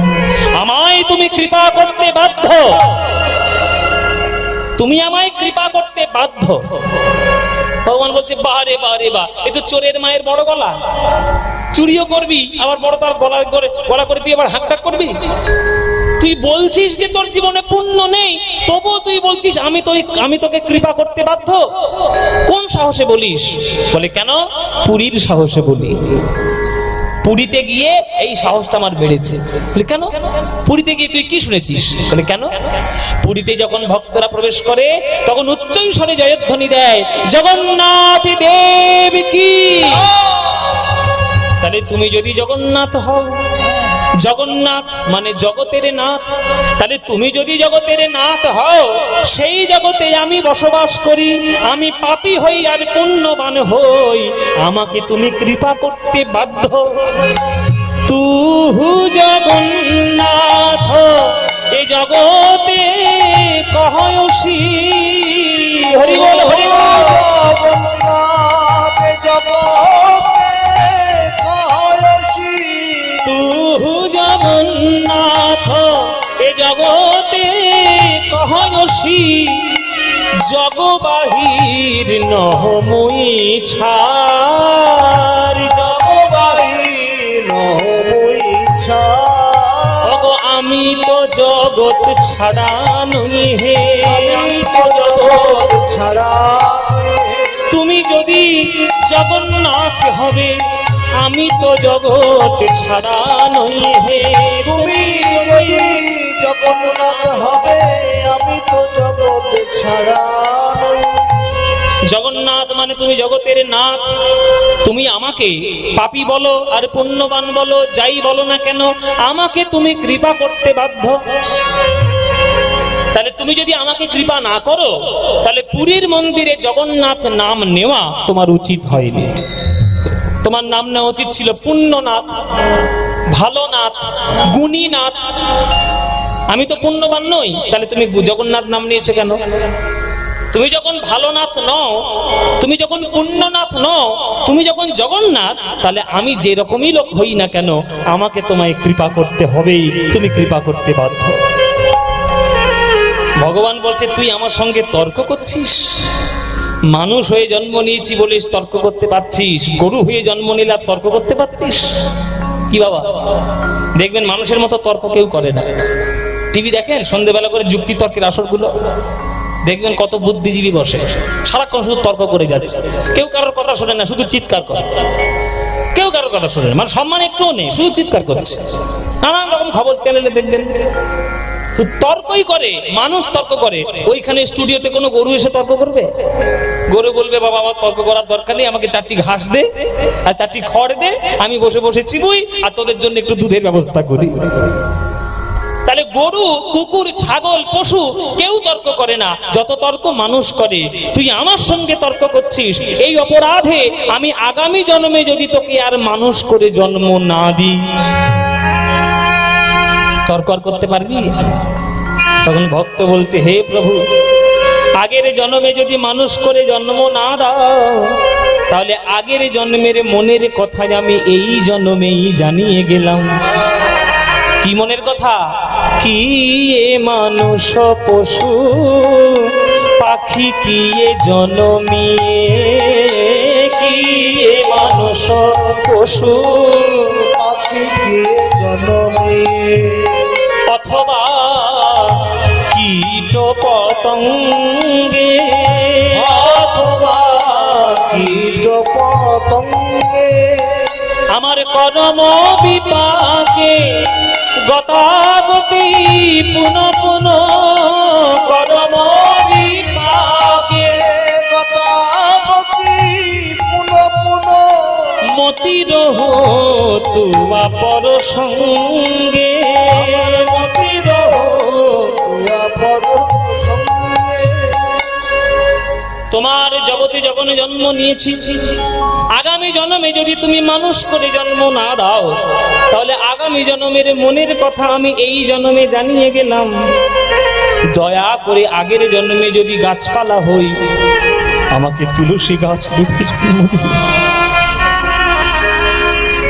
Speaker 1: আমায় তুমি কৃপা করতে বাধ্য, তুমি আমায় কৃপা করতে বাধ্য। ভগবান বলছে বাহ রে বাহ রে বাহ, এ তো চোরের মায়ের বড় গলা। চুরিও করবি আবার বড় তার গলা করে তুই আবার হাঁকডাক করবি। তুই বলছিস যে তোর জীবনে পুণ্য নেই, তবুও তুই বলছিস আমি তোকে কৃপা করতে বাধ্য। কোন সাহসে বলিস? বলে কেন? পুরীর সাহসে বলি। পুরীতে গিয়ে এই সাহসটা আমার বেড়েছে। কেন? পুরীতে গিয়ে তুই কি শুনেছিস? বলে কেন? পুরীতে যখন ভক্তরা প্রবেশ করে তখন উচ্চই স্বরে জয়ধ্বনি দেয়, জগন্নাথ দেব কি। তাহলে তুমি যদি জগন্নাথ হও, জগন্নাথ মানে জগতের নাথ, তাহলে তুমি যদি জগতের নাথ হও, সেই জগতে আমি বসবাস করি, আমি পাপী হই আর পুণ্যবান হই, আমাকে তুমি কৃপা করতে বাধ্য। তুহু জগন্নাথ এ জগতে কহয়সী, হরি বল হরি বল।
Speaker 2: জগন্নাথ জগতে কহয়সী,
Speaker 1: তুহু জগন্নাথ এ জগতে কহয়সী, জগবাহির নহমুই ছাড়,
Speaker 2: জগবাহির নহমুই ছাড়।
Speaker 1: ওগো আমি তো জগৎ ছাড়া নই হে,
Speaker 2: আমি তো জগৎ ছাড়া।
Speaker 1: তুমি যদি জগন্নাথ হবে, আমি তো জগৎ ছাড়া নই হে।
Speaker 2: তুমি যদি জগন্নাথ হবে, আমি তো জগৎ ছাড়া নই।
Speaker 1: জগন্নাথ মানে তুমি জগতের নাথ। তুমি আমাকে পাপী বলো আর পুণ্যবান বলো, যাই বলো না কেন, আমাকে তুমি কৃপা করতে বাধ্য। তাহলে তুমি যদি আমাকে কৃপা না করো, তাহলে পুরীর মন্দিরে জগন্নাথ নাম নেওয়া তোমার উচিত হয়নি। তোমার নাম নেওয়া উচিত ছিল পুণ্যনাথ, ভালো নাথ, গুণী নাথ। আমি তো পুণ্যবান নই, তাহলে তুমি জগন্নাথ নাম নিয়েছো কেন? তুমি যখন ভালো নাথ নও, তুমি যখন পুণ্যনাথ নও, তুমি যখন জগন্নাথ, তাহলে আমি যে রকমই লোক হই না কেন, আমাকে তোমায় কৃপা করতে হবেই, তুমি কৃপা করতে বাধ্য। ভগবান বলছে তুই আমার সঙ্গে তর্ক করছিস? মানুষ হয়ে জন্ম নিয়েছি বলিস তর্ক করতে পারছিস, গরু হয়ে জন্ম নিলে আর তর্ক করতে পারতিস কি বাবা? দেখবেন মানুষের মতো তর্ক কেউ করে না। টিভি দেখেন সন্ধ্যেবেলা করে যুক্তি তর্কের আসরগুলো, দেখবেন কত বুদ্ধিজীবী বসে, সারাক্ষণ শুধু তর্ক করে যাচ্ছে, কেউ কারোর কথা শোনে না, শুধু চিৎকার করে। কেউ কারোর কথা শোনে না, মানে সম্মান একটুও নেই, শুধু চিৎকার করছে। নানান রকম খবর চ্যানেলে দেখবেন তর্কই করে, মানুষ তর্ক করে। ওইখানে স্টুডিওতে কোনো গরু এসে তর্ক করবে? গরু বলবে বাবা আমার তর্ক করার দরকার নেই, আমাকে 4টি ঘাস দে আর 4টি খড় দে, আমি বসে বসে চিবুই আর তোদের জন্য একটু দুধের ব্যবস্থা করি। তাহলে গরু, কুকুর, ছাগল, পশু কেউ তর্ক করে না, যত তর্ক মানুষ করে। তুই আমার সঙ্গে তর্ক করছিস, এই অপরাধে আমি আগামী জন্মে যদি তোকে আর মানুষ করে জন্ম না দিই, তর্ক করতে পারবি? তখন ভক্ত বলছে, হে প্রভু, আগের জন্মে যদি মানুষ করে জন্ম না দাও, তাহলে আগের জন্মের মনের কথা আমি এই জন্মেই জানিয়ে গেলাম। কি মনের কথা? কি এ মানুষ পশু পাখি কি এ জনমিয়ে, কি এ মানুষ পশু
Speaker 2: পাখি কি জন্মিয়ে,
Speaker 1: অথবা কীট পতঙ্গে,
Speaker 2: অথবা কীট পতঙ্গে,
Speaker 1: আমার কর্ম বিপাকে গতাগতি পুনঃ পুনঃ, কর্ম বিপাকে
Speaker 2: গতাগতি পুনঃ পুনঃ,
Speaker 1: মতির তুয়া পর সঙ্গে,
Speaker 2: মতির তুয়া পর সঙ্গে।
Speaker 1: তোমার জগতে যখন জন্ম নিয়েছি, আগামী জন্মে যদি তুমি মানুষ করে জন্ম না দাও, তাহলে আগামী জন্মের মনের কথা আমি এই জন্মে জানিয়ে গেলাম। দয়া করে আগের জন্মে যদি গাছপালা হই, আমাকে তুলসী গাছ রূপে জন্ম দিও।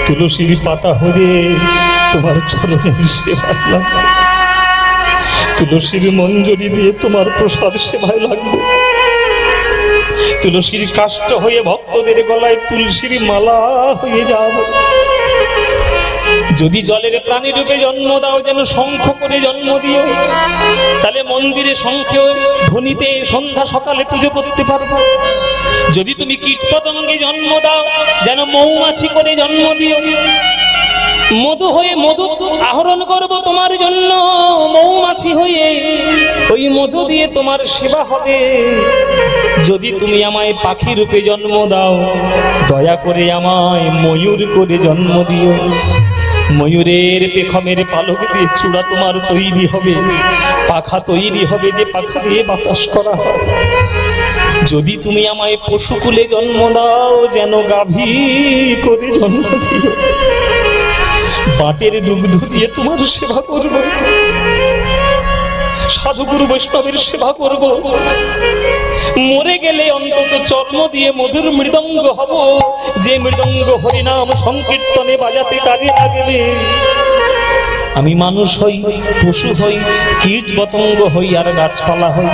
Speaker 1: তুলসীর পাতা হয়ে তোমার চরণের সেবায় লাগবে, তুলসীর মঞ্জরি দিয়ে তোমার প্রসাদ সেবায় লাগবে, তুলসীর কাষ্ঠ হয়ে ভক্তদের গলায় তুলসীর মালা হয়ে যাব। যদি জলের প্রাণী রূপে জন্ম দাও, যেন শঙ্খ করে জন্ম দিও, তাহলে মন্দিরে শঙ্খে ধ্বনিতে সন্ধ্যা সকালে পুজো করতে পারবো। যদি তুমি কীটপতঙ্গে জন্ম দাও, যেন মৌমাছি করে জন্ম দিও, মধু হয়ে মধু আহরণ করব তোমার জন্য, মৌমাছি হয়ে ওই মধু দিয়ে তোমার সেবা হবে। যদি তুমি আমায় পাখি রূপে জন্ম দাও, দয়া করে আমায় ময়ূর করে জন্ম দিও। ময়ূরের পেখমের পালক দিয়ে চূড়া তোমার তৈরি হবে, পাখা তৈরি হবে, যে পাখা দিয়ে বাতাস করা হয়। যদি তুমি আমায় পশুকুলে জন্ম দাও, যেন গাভী করে জন্ম দিও, বাটের দুগ্ধ দিয়ে তোমার সেবা করব, সাধুগুরু বৈষ্ণবের সেবা করব। মরে গেলে অন্তত চর্ম দিয়ে মধুর মৃদঙ্গ হব, যে মৃদঙ্গ হরিনাম সংকীর্তনে বাজাতে কাজে লাগবে। আমি মানুষ হই, পশু হই, কীট পতঙ্গ হই, আর গাছপালা হই,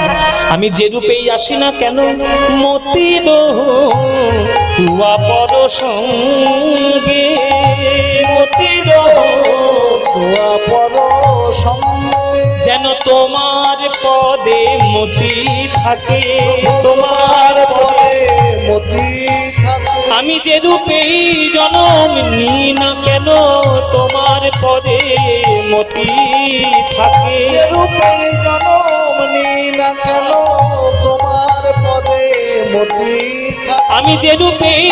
Speaker 1: আমি যে রূপেই আসি না কেন, মতির তুয়া পর সঙ্গে, মতির
Speaker 2: তুয়া পর সঙ্গে,
Speaker 1: যেন তোমার পদে মতি থাকে,
Speaker 2: তোমার পদে মতি থাকে।
Speaker 1: আমি যে রূপেই জন্ম নিই না কেন, তোমার পদে মতি থাকে।
Speaker 2: যে রূপে জন্ম নিই না কেন, তোমার পদে মতি থাকে।
Speaker 1: আমি যে রূপেই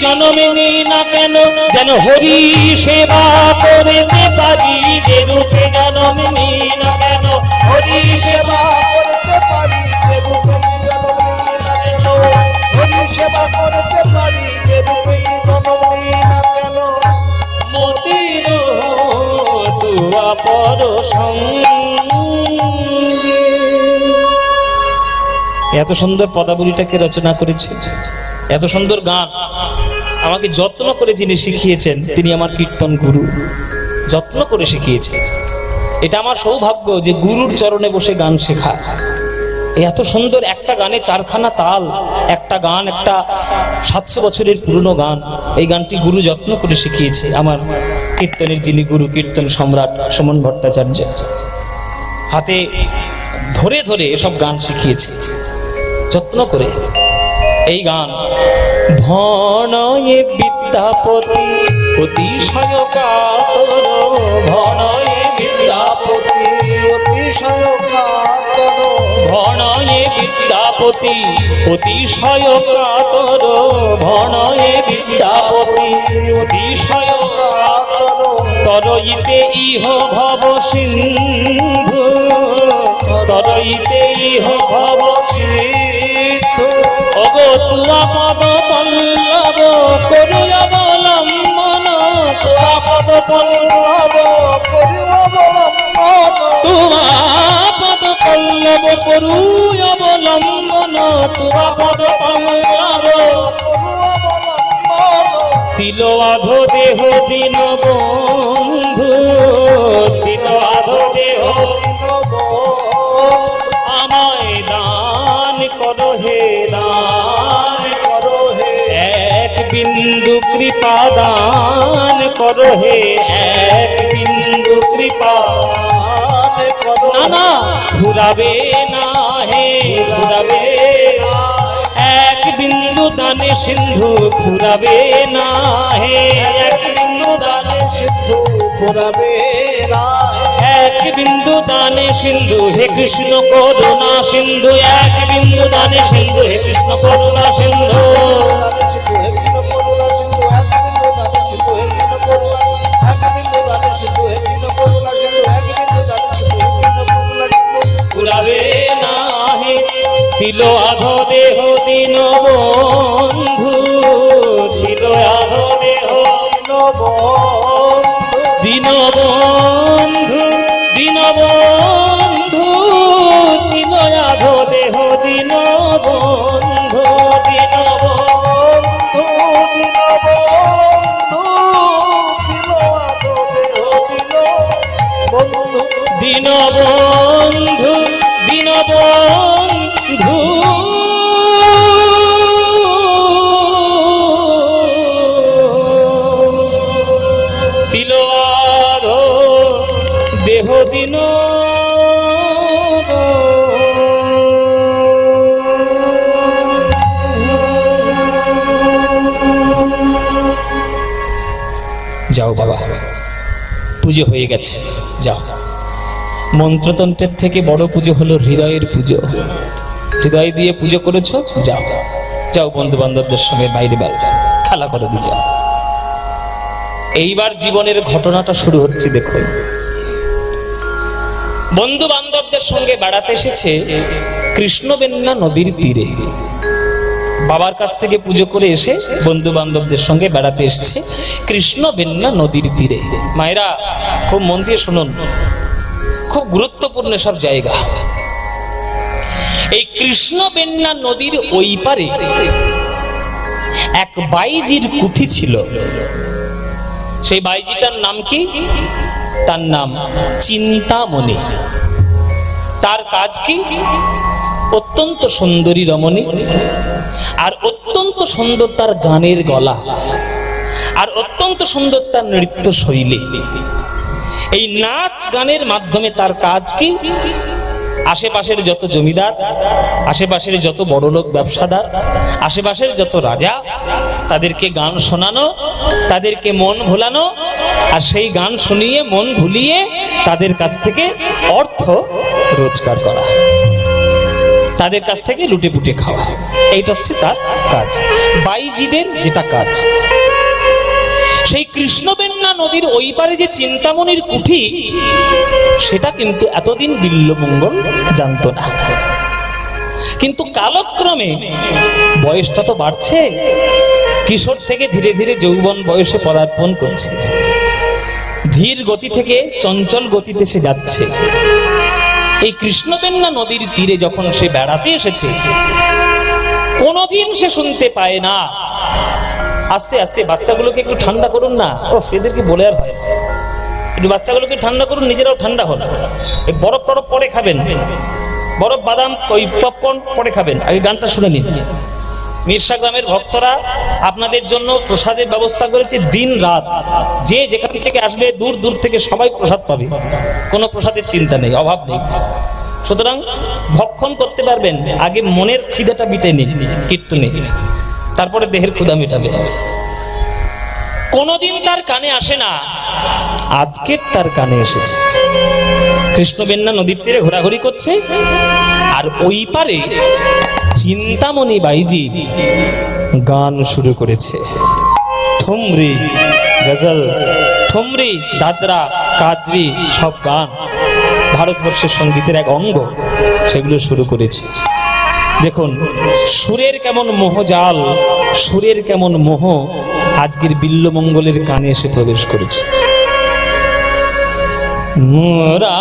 Speaker 1: জন্ম নিই না কেন, যেন হরি সেবা করতে পারি। যে রূপে জন্ম নিই না কেন, হরি সেবা
Speaker 2: করতে পারি। যে রূপে জন্ম নিই না কেন, হরি সেবা করতে পারি। যে রূপে জন্ম নিই না কেন,
Speaker 1: মতির তুয়া পর সঙ্গে। এত সুন্দর পদাবলীটাকে রচনা করেছে, এত সুন্দর গান আমাকে যত্ন করে যিনি শিখিয়েছেন, তিনি আমার কীর্তন গুরু, যত্ন করে শিখিয়েছেন। এটা আমার সৌভাগ্য যে গুরুর চরণে বসে গান শেখা। এত সুন্দর একটা গানে চারখানা তাল, একটা গান, একটা 700 বছরের পুরনো গান। এই গানটি গুরু যত্ন করে শিখিয়েছে আমার কীর্তনের যিনি গুরু, কীর্তন সম্রাট সুমন ভট্টাচার্য। হাতে ধরে ধরে এসব গান শিখিয়েছে যত্ন করে। এই গান ভণয়ে বিদ্যাপতি অতিশয় কাতর, ভণয়ে
Speaker 2: বিদ্যাপতি অতিশয় কাতর,
Speaker 1: ভণয়ে বিদ্যাপতি অতিশয় কাতর, ভণয়ে বিদ্যাপতি অতিশয়
Speaker 2: কাতর।
Speaker 1: তরইতে ইহ ভব সিন্ধু, তরইতে ইহ ভব
Speaker 2: সিন্ধু
Speaker 1: ওগো তুয়া পদ পল্লব করু অবলম্বন,
Speaker 2: তুয়া পদ পল্লব করি অবলম্বন,
Speaker 1: তুয়া পদ পল্লব করু অবলম্বন, তুয়া পদ পল্লব
Speaker 2: করি অবলম্বন,
Speaker 1: তিল আধো দেহ দিন বন্ধু, তিল আধো দেহ আমায় দান করো হে দান
Speaker 2: করো হে
Speaker 1: এক বিন্দু কৃপা দান করো হে এক বিন্দু কৃপা
Speaker 2: দান করো
Speaker 1: না না ঘুরাবে না হে ঘুরাবে এক বিন্দু দানে সিন্ধু ঘুরাবে না হে এক বিন্দু দানে
Speaker 2: সিন্ধু ফুরাবে না
Speaker 1: এক বিন্দু দানে সিন্ধু হে কৃষ্ণ করুণা সিন্ধু এক বিন্দু দানে সিন্ধু হে কৃষ্ণ করুণা সিন্ধু
Speaker 2: দানে সিন্ধু হে কৃষ্ণ করুণা সিন্ধু এক বিন্দু দানে সিন্ধু হে কৃষ্ণ করুণা এক বিন্দু দানে সিন্ধু হে কৃষ্ণ করুণা সিন্ধু এক বিন্দু দানে সিন্ধু হে কৃষ্ণ করুণা সিন্ধু
Speaker 1: ঘুরাবে না হে তিল আধো দেহ দিন বন্ধু, তিল আধো দেহ দিন বন্ধু, দিন বন্ধু তিল আধো দেহ দিন বন্ধু, দিন
Speaker 2: বন্ধু দীনবন্ধু দিনবন্ধু বন্ধু
Speaker 1: দিন বন্ধু দিন বন্ধু তিল আধো দেহ দিন যাও বাবা পুজো হয়ে গেছে যাও মন্ত্রতন্ত্রের থেকে বড় পুজো হলো হৃদয়ের পুজো হৃদয় দিয়ে পুজো করেছো যাও যাও বন্ধু বান্ধবদের সঙ্গে বাইরে বাইরে খেলা করে দিয়ে যাও এইবার জীবনের ঘটনাটা শুরু হচ্ছে দেখুন বন্ধু বান্ধবদের সঙ্গে বেড়াতে এসেছে কৃষ্ণবেন্না নদীর তীরে বাবার কাছ থেকে পুজো করে এসে বন্ধু বান্ধবদের সঙ্গে বেড়াতে এসেছে কৃষ্ণবেন্না নদীর তীরে মায়েরা খুব মন দিয়ে শুনুন খুব গুরুত্বপূর্ণ সব জায়গা এই কৃষ্ণবেন্না নদীর ওই পারে এক বাইজির কুঠি ছিল সেই বাইজিটার নাম কি তার নাম চিন্তামণি তার কাজ কি অত্যন্ত সুন্দরী রমণী আর অত্যন্ত সুন্দর তার গানের গলা আর অত্যন্ত সুন্দর তার নৃত্য শৈলী এই নাচ গানের মাধ্যমে তার কাজ কি আশেপাশের যত জমিদার আশেপাশের যত বড়লোক ব্যবসাদার আশেপাশের যত রাজা তাদেরকে গান শোনানো তাদেরকে মন ভোলানো আর সেই গান শুনিয়ে মন ভুলিয়ে তাদের কাছ থেকে অর্থ রোজগার করা তাদের কাছ থেকে লুটে পুটে খাওয়া এইটা হচ্ছে তার কাজ বাইজিদের যেটা কাজ সেই কৃষ্ণবেন্না নদীর ওই পারে যে চিন্তামণির কুঠি সেটা কিন্তু এতদিন বিল্লমঙ্গল জানতো না কিন্তু কালক্রমে বয়সটা তো বাড়ছে কিশোর থেকে ধীরে ধীরে যৌবন বয়সে পদার্পণ করছে ধীর গতি থেকে চঞ্চল গতিতে সে যাচ্ছে এই কৃষ্ণবেন্না নদীর তীরে যখন সে বেড়াতে এসেছে কোনোদিন সে শুনতে পায় না আস্তে আস্তে বাচ্চাগুলোকে একটু ঠান্ডা করুন না ও এদেরকে বলে আর হয় একটু বাচ্চাগুলোকে ঠান্ডা করুন নিজেরাও ঠান্ডা হন এই বরফ টরফ পরে খাবেন বরফ বাদাম ওই পপকর্ন পরে খাবেন আগে গানটা শুনে নিন মির্শা গ্রামের ভক্তরা আপনাদের জন্য প্রসাদের ব্যবস্থা করেছে দিন রাত যে যেখান থেকে আসবে দূর দূর থেকে সবাই প্রসাদ পাবে কোনো প্রসাদের চিন্তা নেই অভাব নেই সুতরাং ভক্ষণ করতে পারবেন আগে মনের খিদাটা মিটে নিন কীর্তনে তারপরে দেহের ক্ষুধা মেটাবে কোনদিন তার কানে আসে না আজকে তার কানে এসেছে কৃষ্ণবেন্না নদীর তীরে ঘোরাঘুরি করছে আর ওই পারে চিন্তামণি বাইজি গান শুরু করেছে ঠুমরি গজল ঠুমরি, দাদরা, কাদ্রি সব গান ভারতবর্ষের সঙ্গীতের এক অঙ্গ, সেগুলো শুরু করেছে। দেখুন সুরের কেমন মোহজাল, সুরের কেমন মোহ আজকের বিল্লমঙ্গলের কানে এসে প্রবেশ করেছে। মোরা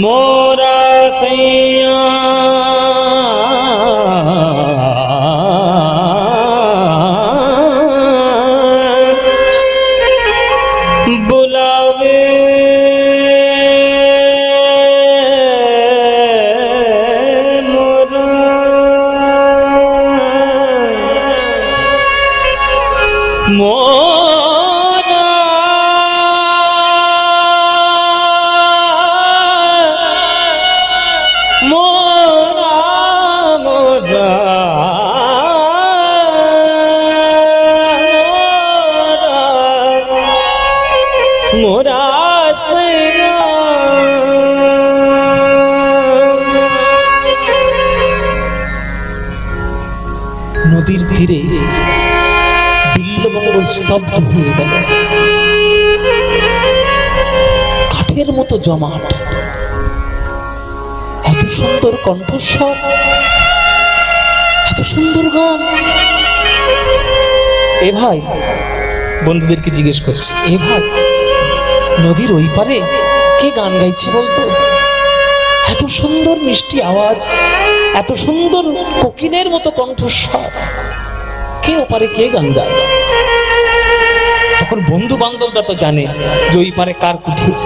Speaker 1: मोरा सैया बुलावे मोरा, मोरा मोरा मोरा सैया। নদীর তীরে বিল্লমঙ্গল স্তব্ধ হয়ে গেল। কাঠের মতো জমাট, এত সুন্দর কণ্ঠস্বর, এত সুন্দর গান। এ ভাই বন্ধুদেরকে জিজ্ঞেস করছে, এ ভাই নদীর ওই পারে কে গান গাইছে বলতো? এত সুন্দর মিষ্টি আওয়াজ, এত সুন্দর কোকিলের মতো কণ্ঠস্বর, কে ওপারে কে গান গায়? তখন বন্ধু বান্ধবরা তো জানে যে ওই পারে কার কুঠির,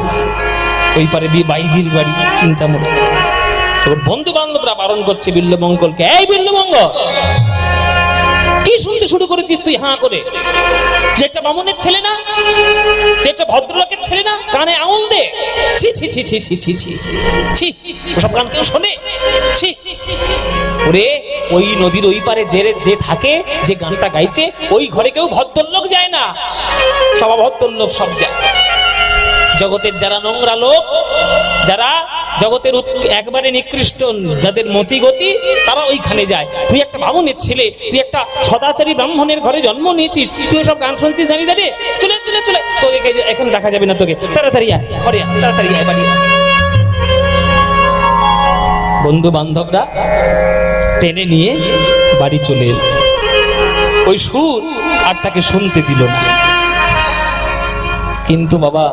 Speaker 1: ওই পারে বাইজির বাড়ি চিন্তামণি। তখন বন্ধু বান্ধবরা বারণ করছে বিল্লমঙ্গলকে, এই বিল্লমঙ্গল কি শুনতে শুরু করেছিস তুই হাঁ করে? তুই একটা বামুনের ছেলে না, তুই একটা ভদ্রলোকের ছেলে না, কানে আঙুল দে। ছি ছি ছি ছি ছি ছি ছি ছি, ওসব গান কেউ শোনে? ছি ওরে, ওই নদীর ওই পারে যে থাকে, যে গানটা গাইছে, ওই ঘরে কেউ ভদ্রলোক যায় না, সব অভদ্রলোক সব যায়। জগতের যারা নোংরা লোক, যারা জগতের একবারে নিকৃষ্ট, যাদের মতি গতি, তারা ওইখানে যায়। তুই একটা বামুনের ছেলে, তুই একটা সদাচারী ব্রাহ্মণের ঘরে জন্ম নিয়েছিস, তুই সব গান শুনছিস জানি জানি? চলে চলে চলে, তোকে এখন দেখা যাবে না, তোকে তাড়াতাড়ি আয় ঘরে, তাড়াতাড়ি আয় বাড়ি। বন্ধু বান্ধবরা টেনে নিয়ে বাড়ি চলে এল। ওই সুর আর তাকে শুনতে দিল না। কিন্তু বাবা,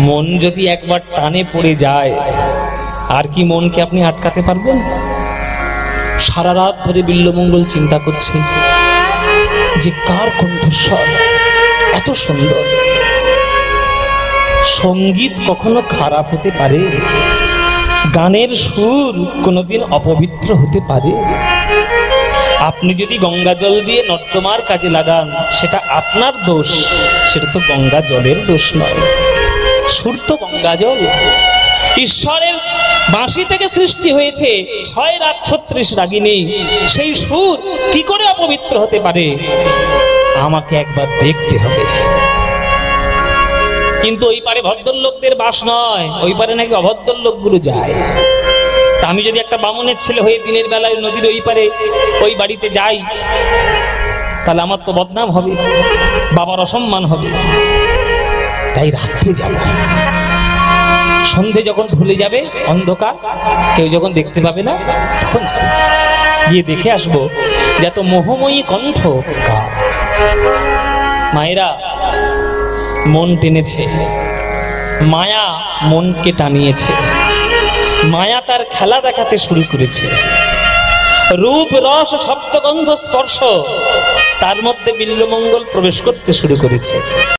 Speaker 1: মন যদি একবার টানে পড়ে যায়, আর কি মনকে আপনি আটকাতে পারবেন? সারা রাত ধরে বিল্লমঙ্গল চিন্তা করছে যে কার কণ্ঠস্বর এত সুন্দর। সঙ্গীত কখনো খারাপ হতে পারে? গানের সুর কোনোদিন অপবিত্র হতে পারে? আপনি যদি গঙ্গা জল দিয়ে নর্দমার কাজে লাগান, সেটা আপনার দোষ, সেটা তো গঙ্গা জলের দোষ নয়। সুর তো গঙ্গা জল, ঈশ্বরের বাঁশি থেকে সৃষ্টি হয়েছে ৬ রাগ ৩৬ রাগিনী। সেই সুর কি করে অপবিত্র হতে পারে? আমাকে একবার দেখতে হবে। কিন্তু ওই পারে ভদ্রলোকদের বাস নয়, ওই পারে নাকি অভদ্রলোকগুলো যায়। তা আমি যদি একটা বামুনের ছেলে হয়ে দিনের বেলায় নদীর ওই পারে ওই বাড়িতে যাই, তাহলে আমার তো বদনাম হবে, বাবার অসম্মান হবে। তাই রাত্রে যাব, সন্ধে যখন ভুলে যাবে, অন্ধকার, কেউ যখন দেখতে পাবে না, তখন যাব, গিয়ে দেখে আসবো যে এত মোহময়ী কণ্ঠ কার। মায়েরা, মন টেনেছে, মায়া মনকে টানিয়েছে, মায়া তার খেলা দেখাতে শুরু করেছে। রূপ রস শব্দ গন্ধ স্পর্শ, তার মধ্যে বিল্লমঙ্গল প্রবেশ করতে শুরু করেছে।